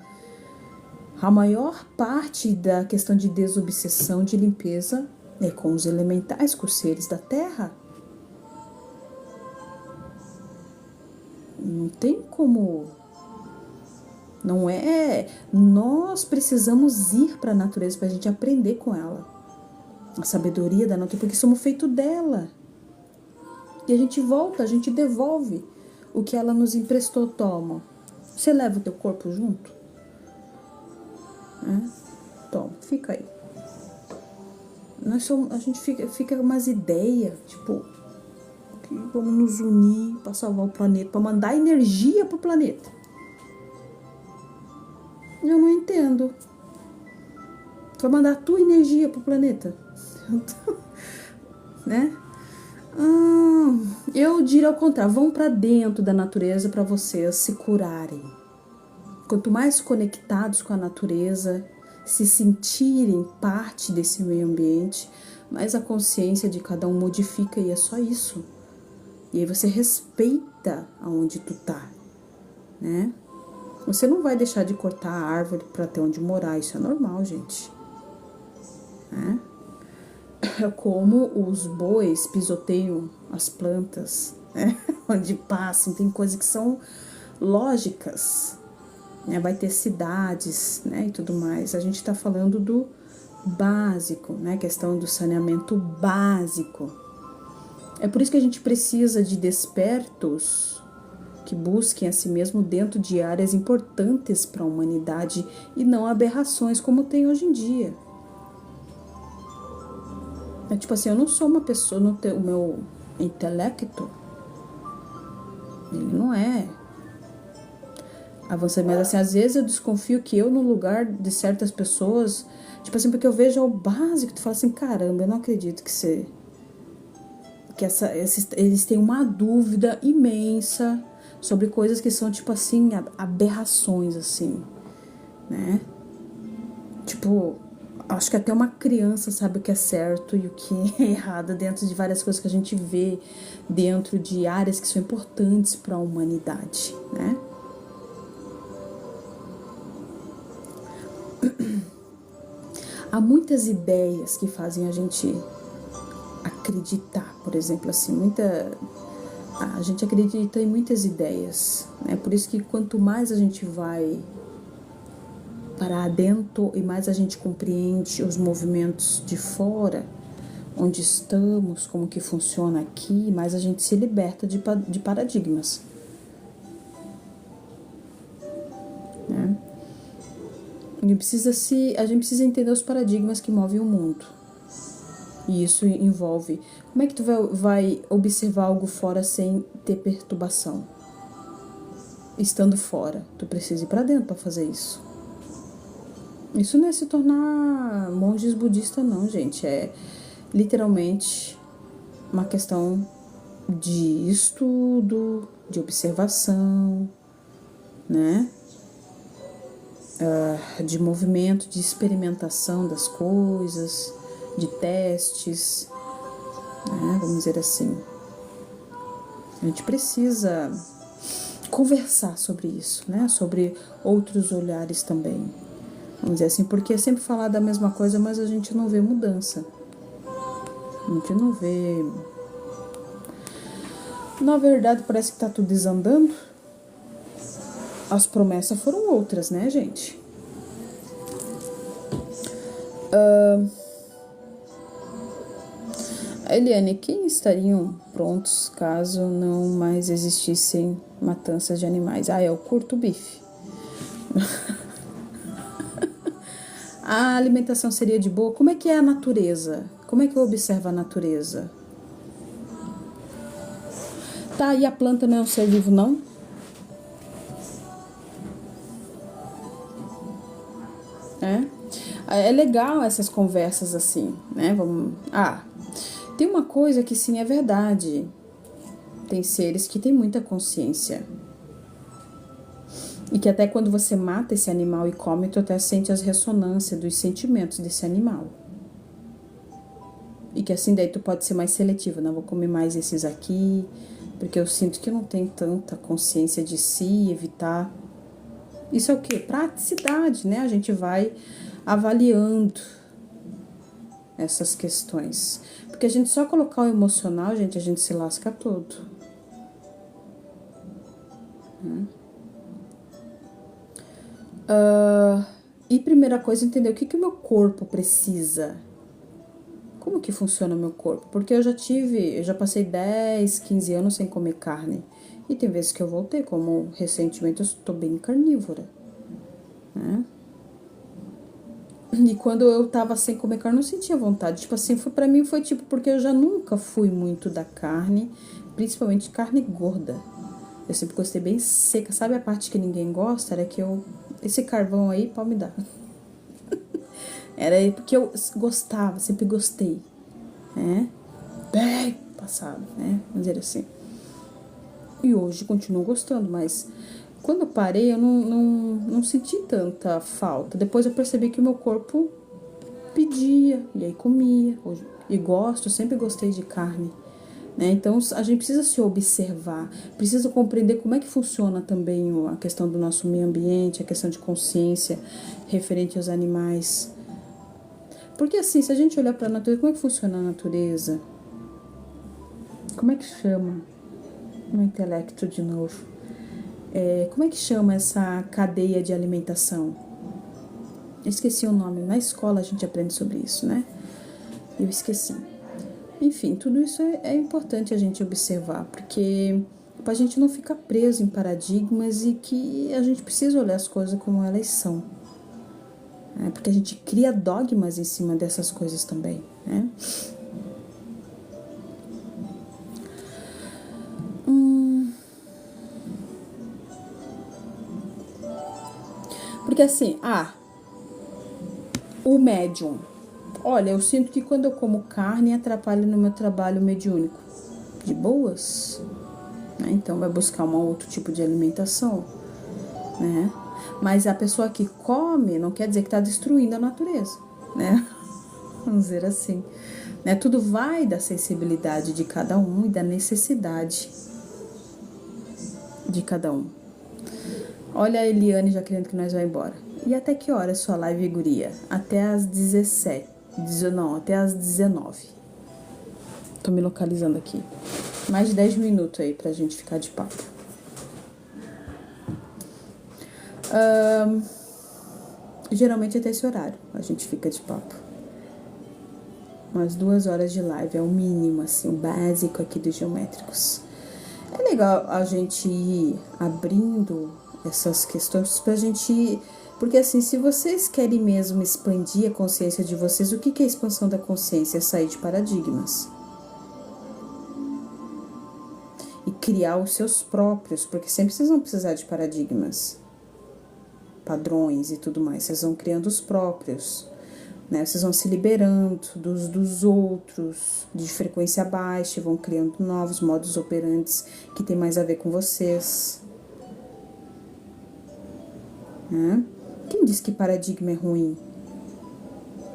S1: A maior parte da questão de desobsessão, de limpeza, é com os elementais, com os seres da Terra. Não tem como... Não é... Nós precisamos ir para a natureza para a gente aprender com ela. A sabedoria da natureza, porque somos feitos dela. E a gente volta, a gente devolve o que ela nos emprestou. Toma. Você leva o teu corpo junto? Toma, fica aí. A gente fica com umas ideias, tipo, que vamos nos unir para salvar o planeta, para mandar energia pro planeta. Eu não entendo. Para mandar a tua energia pro planeta. Né? Eu diria ao contrário, vão para dentro da natureza para vocês se curarem. Quanto mais conectados com a natureza, se sentirem parte desse meio ambiente, mais a consciência de cada um modifica, e é só isso. E aí você respeita aonde tu tá, né? Você não vai deixar de cortar a árvore para ter onde morar, isso é normal, gente. Né? É como os bois pisoteiam as plantas, né? Onde passam, tem coisas que são lógicas, né? Vai ter cidades, né? E tudo mais. A gente está falando do básico, né? Questão do saneamento básico. É por isso que a gente precisa de despertos que busquem a si mesmo dentro de áreas importantes para a humanidade e não aberrações como tem hoje em dia. Tipo assim, eu não sou uma pessoa, o meu intelecto, Ele não é avançado, mas assim, às vezes eu desconfio que eu, no lugar de certas pessoas, tipo assim, porque eu vejo o básico, tu fala assim, caramba, eu não acredito que eles têm uma dúvida imensa sobre coisas que são, tipo assim, aberrações, assim, né? Tipo, acho que até uma criança sabe o que é certo e o que é errado dentro de várias coisas que a gente vê dentro de áreas que são importantes para a humanidade, né? Há muitas ideias que fazem a gente acreditar, por exemplo, assim, a gente acredita em muitas ideias, né? Por isso que quanto mais a gente vai para dentro e mais a gente compreende os movimentos de fora, onde estamos, como que funciona aqui, mais a gente se liberta de paradigmas, né? A gente precisa entender os paradigmas que movem o mundo. E isso envolve como é que tu vai observar algo fora sem ter perturbação. Estando fora, tu precisa ir para dentro para fazer isso. Isso não é se tornar monges budistas, não, gente. É literalmente uma questão de estudo, de observação, né? De movimento, de experimentação das coisas, de testes, né? Vamos dizer assim. A gente precisa conversar sobre isso, né? Sobre outros olhares também. Vamos dizer assim, porque é sempre falar da mesma coisa, mas a gente não vê mudança. A gente não vê. Na verdade, parece que tá tudo desandando. As promessas foram outras, né, gente? Eliane, quem estariam prontos caso não mais existissem matanças de animais? Ah, eu curto bife. A alimentação seria de boa? Como é que é a natureza? Como é que eu observo a natureza? Tá, e a planta não é um ser vivo, não? É legal essas conversas assim, né? Tem uma coisa que sim é verdade. Tem seres que têm muita consciência. E que até quando você mata esse animal e come, tu até sente as ressonâncias dos sentimentos desse animal. E que assim daí tu pode ser mais seletivo. Não vou comer mais esses aqui, porque eu sinto que não tem tanta consciência de si, evitar. Isso é o quê? Praticidade, né? A gente vai avaliando essas questões. Porque a gente só colocar o emocional, gente, a gente se lasca todo. E primeira coisa, entender o que o meu corpo precisa. Como que funciona o meu corpo? Porque eu já passei 10, 15 anos sem comer carne. E tem vezes que eu voltei, como recentemente eu estou bem carnívora, né? E quando eu tava sem comer carne, eu não sentia vontade. Tipo assim, pra mim foi tipo, porque eu já nunca fui muito da carne, principalmente carne gorda. Eu sempre gostei bem seca. Sabe a parte que ninguém gosta? Era que esse carvão aí, pode me dar. Era porque eu gostava, sempre gostei, né? Bem passado, né? Vamos dizer assim. E hoje continuo gostando, mas quando eu parei, eu não senti tanta falta. Depois eu percebi que o meu corpo pedia, e aí comia. E gosto, sempre gostei de carne, né? Então a gente precisa se observar, precisa compreender como é que funciona também a questão do nosso meio ambiente, a questão de consciência referente aos animais. Porque assim, se a gente olhar para a natureza, como é que funciona a natureza? Como é que chama? No intelecto de novo. Como é que chama essa cadeia de alimentação? Eu esqueci o nome. Na escola a gente aprende sobre isso, né? Eu esqueci. Enfim, tudo isso é importante a gente observar, porque a gente não ficar preso em paradigmas e que a gente precisa olhar as coisas como elas são. Porque a gente cria dogmas em cima dessas coisas também, né? Porque assim, o médium. Olha, eu sinto que quando eu como carne atrapalha no meu trabalho mediúnico. De boas, né? Então vai buscar um outro tipo de alimentação, né? Mas a pessoa que come não quer dizer que está destruindo a natureza, né? Vamos dizer assim, né? Tudo vai da sensibilidade de cada um e da necessidade de cada um. Olha a Eliane já querendo que nós vá embora. E até que hora é sua live, guria? Até às 17. Não, até às 19. Tô me localizando aqui. Mais de 10 minutos aí pra gente ficar de papo. Geralmente até esse horário a gente fica de papo. Umas 2 horas de live é o mínimo, assim, o básico aqui dos geométricos. É legal a gente ir abrindo essas questões pra gente... Porque assim, se vocês querem mesmo expandir a consciência de vocês, o que é a expansão da consciência? É sair de paradigmas. E criar os seus próprios, porque sempre vocês vão precisar de paradigmas, padrões e tudo mais. Vocês vão criando os próprios, né? Vocês vão se liberando dos outros, de frequência baixa, vão criando novos modos operantes que tem mais a ver com vocês. Né? Quem diz que paradigma é ruim?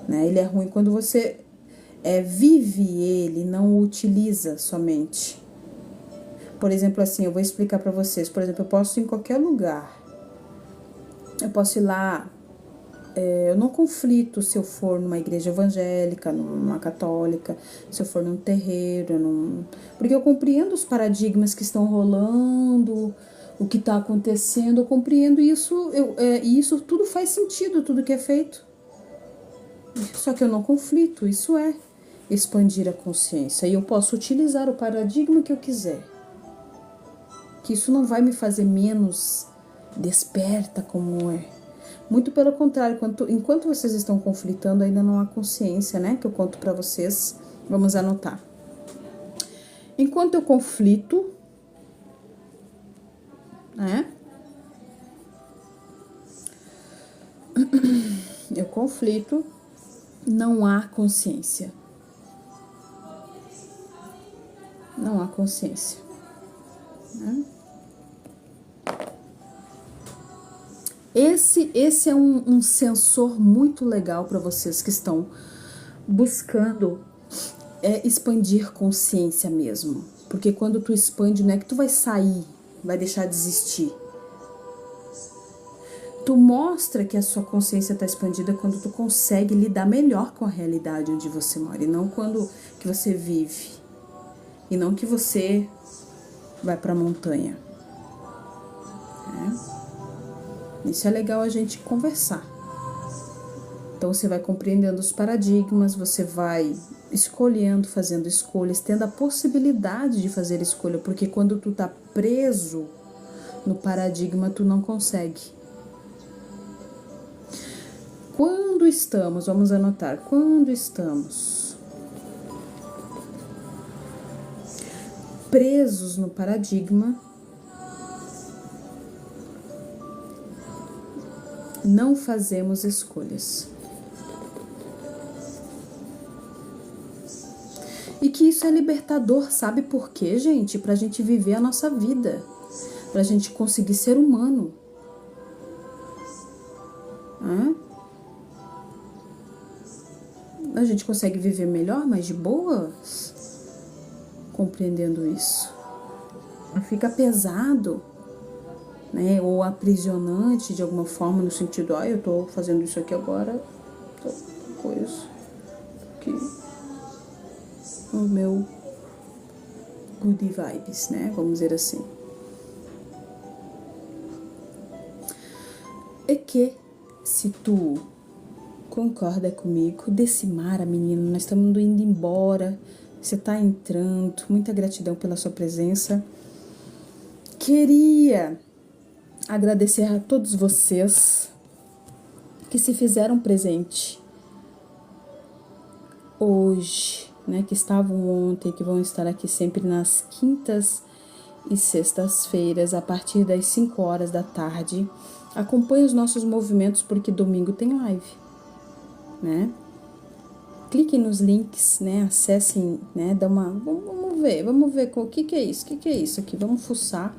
S1: Né? Ele é ruim quando você vive ele, não o utiliza somente. Por exemplo, assim, eu vou explicar para vocês. Por exemplo, eu posso ir em qualquer lugar. Eu posso ir lá. Eu não conflito se eu for numa igreja evangélica, numa católica, se eu for num terreiro, porque eu compreendo os paradigmas que estão rolando, o que está acontecendo, eu compreendo isso, e isso tudo faz sentido, tudo que é feito. Só que eu não conflito, isso é expandir a consciência. E eu posso utilizar o paradigma que eu quiser. Que isso não vai me fazer menos desperta como é. Muito pelo contrário, enquanto vocês estão conflitando, ainda não há consciência, né? Que eu conto pra vocês. Vamos anotar. Enquanto eu conflito, né? Eu conflito, não há consciência. Não há consciência. Né? Esse é um sensor muito legal para vocês que estão buscando expandir consciência mesmo. Porque quando tu expande, não é que tu vai sair, vai deixar de existir. Tu mostra que a sua consciência está expandida quando tu consegue lidar melhor com a realidade onde você mora. E não quando que você vive. E não que você vai para a montanha. Isso é legal a gente conversar. Então você vai compreendendo os paradigmas, você vai escolhendo, fazendo escolhas, tendo a possibilidade de fazer escolha, porque quando tu tá preso no paradigma, tu não consegue. Quando estamos, vamos anotar, quando estamos presos no paradigma, não fazemos escolhas. E que isso é libertador, sabe por quê, gente? Pra gente viver a nossa vida, pra gente conseguir ser humano. A gente consegue viver melhor, mais de boas, compreendendo isso. Não fica pesado, né? Ou aprisionante de alguma forma, no sentido, eu tô fazendo isso aqui agora, coisa que o meu good vibes, né? Vamos dizer assim. É que se tu concorda comigo, Decimara, menina, nós estamos indo embora, você tá entrando, muita gratidão pela sua presença. Queria agradecer a todos vocês que se fizeram presente hoje, né, que estavam ontem, que vão estar aqui sempre nas quintas e sextas-feiras, a partir das 5 horas da tarde. Acompanhe os nossos movimentos, porque domingo tem live, né? Cliquem nos links, né? Acessem, né? Vamos ver o que é isso, o que é isso aqui. Vamos fuçar,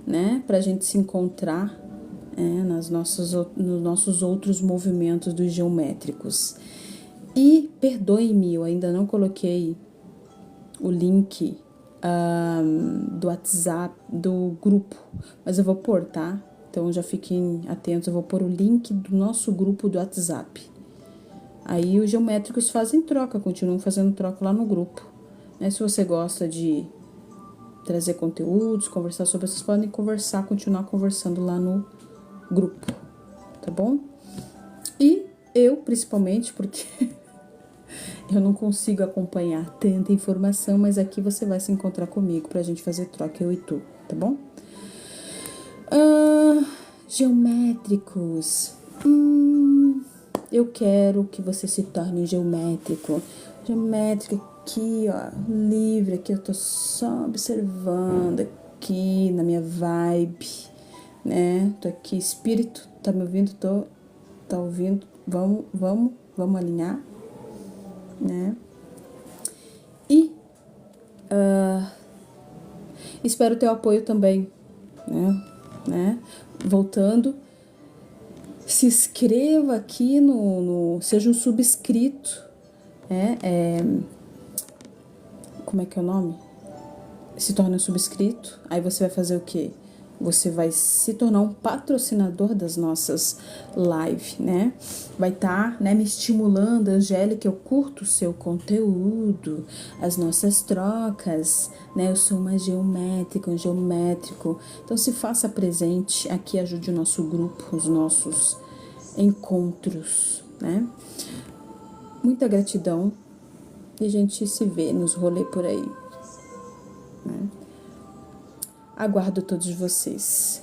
S1: né? Pra gente se encontrar, nos nossos outros movimentos dos geométricos. E perdoe-me, eu ainda não coloquei o link do WhatsApp, do grupo, mas eu vou pôr, tá? Então já fiquem atentos, eu vou pôr o link do nosso grupo do WhatsApp. Aí os geométricos fazem troca, continuam fazendo troca lá no grupo. Né? Se você gosta de trazer conteúdos, conversar sobre, vocês podem conversar, continuar conversando lá no grupo, tá bom? E eu, principalmente, porque eu não consigo acompanhar tanta informação, mas aqui você vai se encontrar comigo pra gente fazer troca, eu e tu, tá bom? Geométricos. Eu quero que você se torne um geométrico. Geométrico aqui, ó, livre, aqui eu tô só observando aqui na minha vibe, né? Tô aqui, espírito, tá me ouvindo? Tá ouvindo? Vamos alinhar, né? E espero teu apoio também, né? Voltando, se inscreva aqui seja um subscrito, como é que é o nome? Se torna um subscrito, aí você vai fazer o quê? Você vai se tornar um patrocinador das nossas lives, né? Vai estar, né, me estimulando, Angélica, eu curto o seu conteúdo, as nossas trocas, né? Eu sou uma geométrica, um geométrico. Então, se faça presente aqui, ajude o nosso grupo, os nossos encontros, né? Muita gratidão e a gente se vê nos rolês por aí, né? Aguardo todos vocês.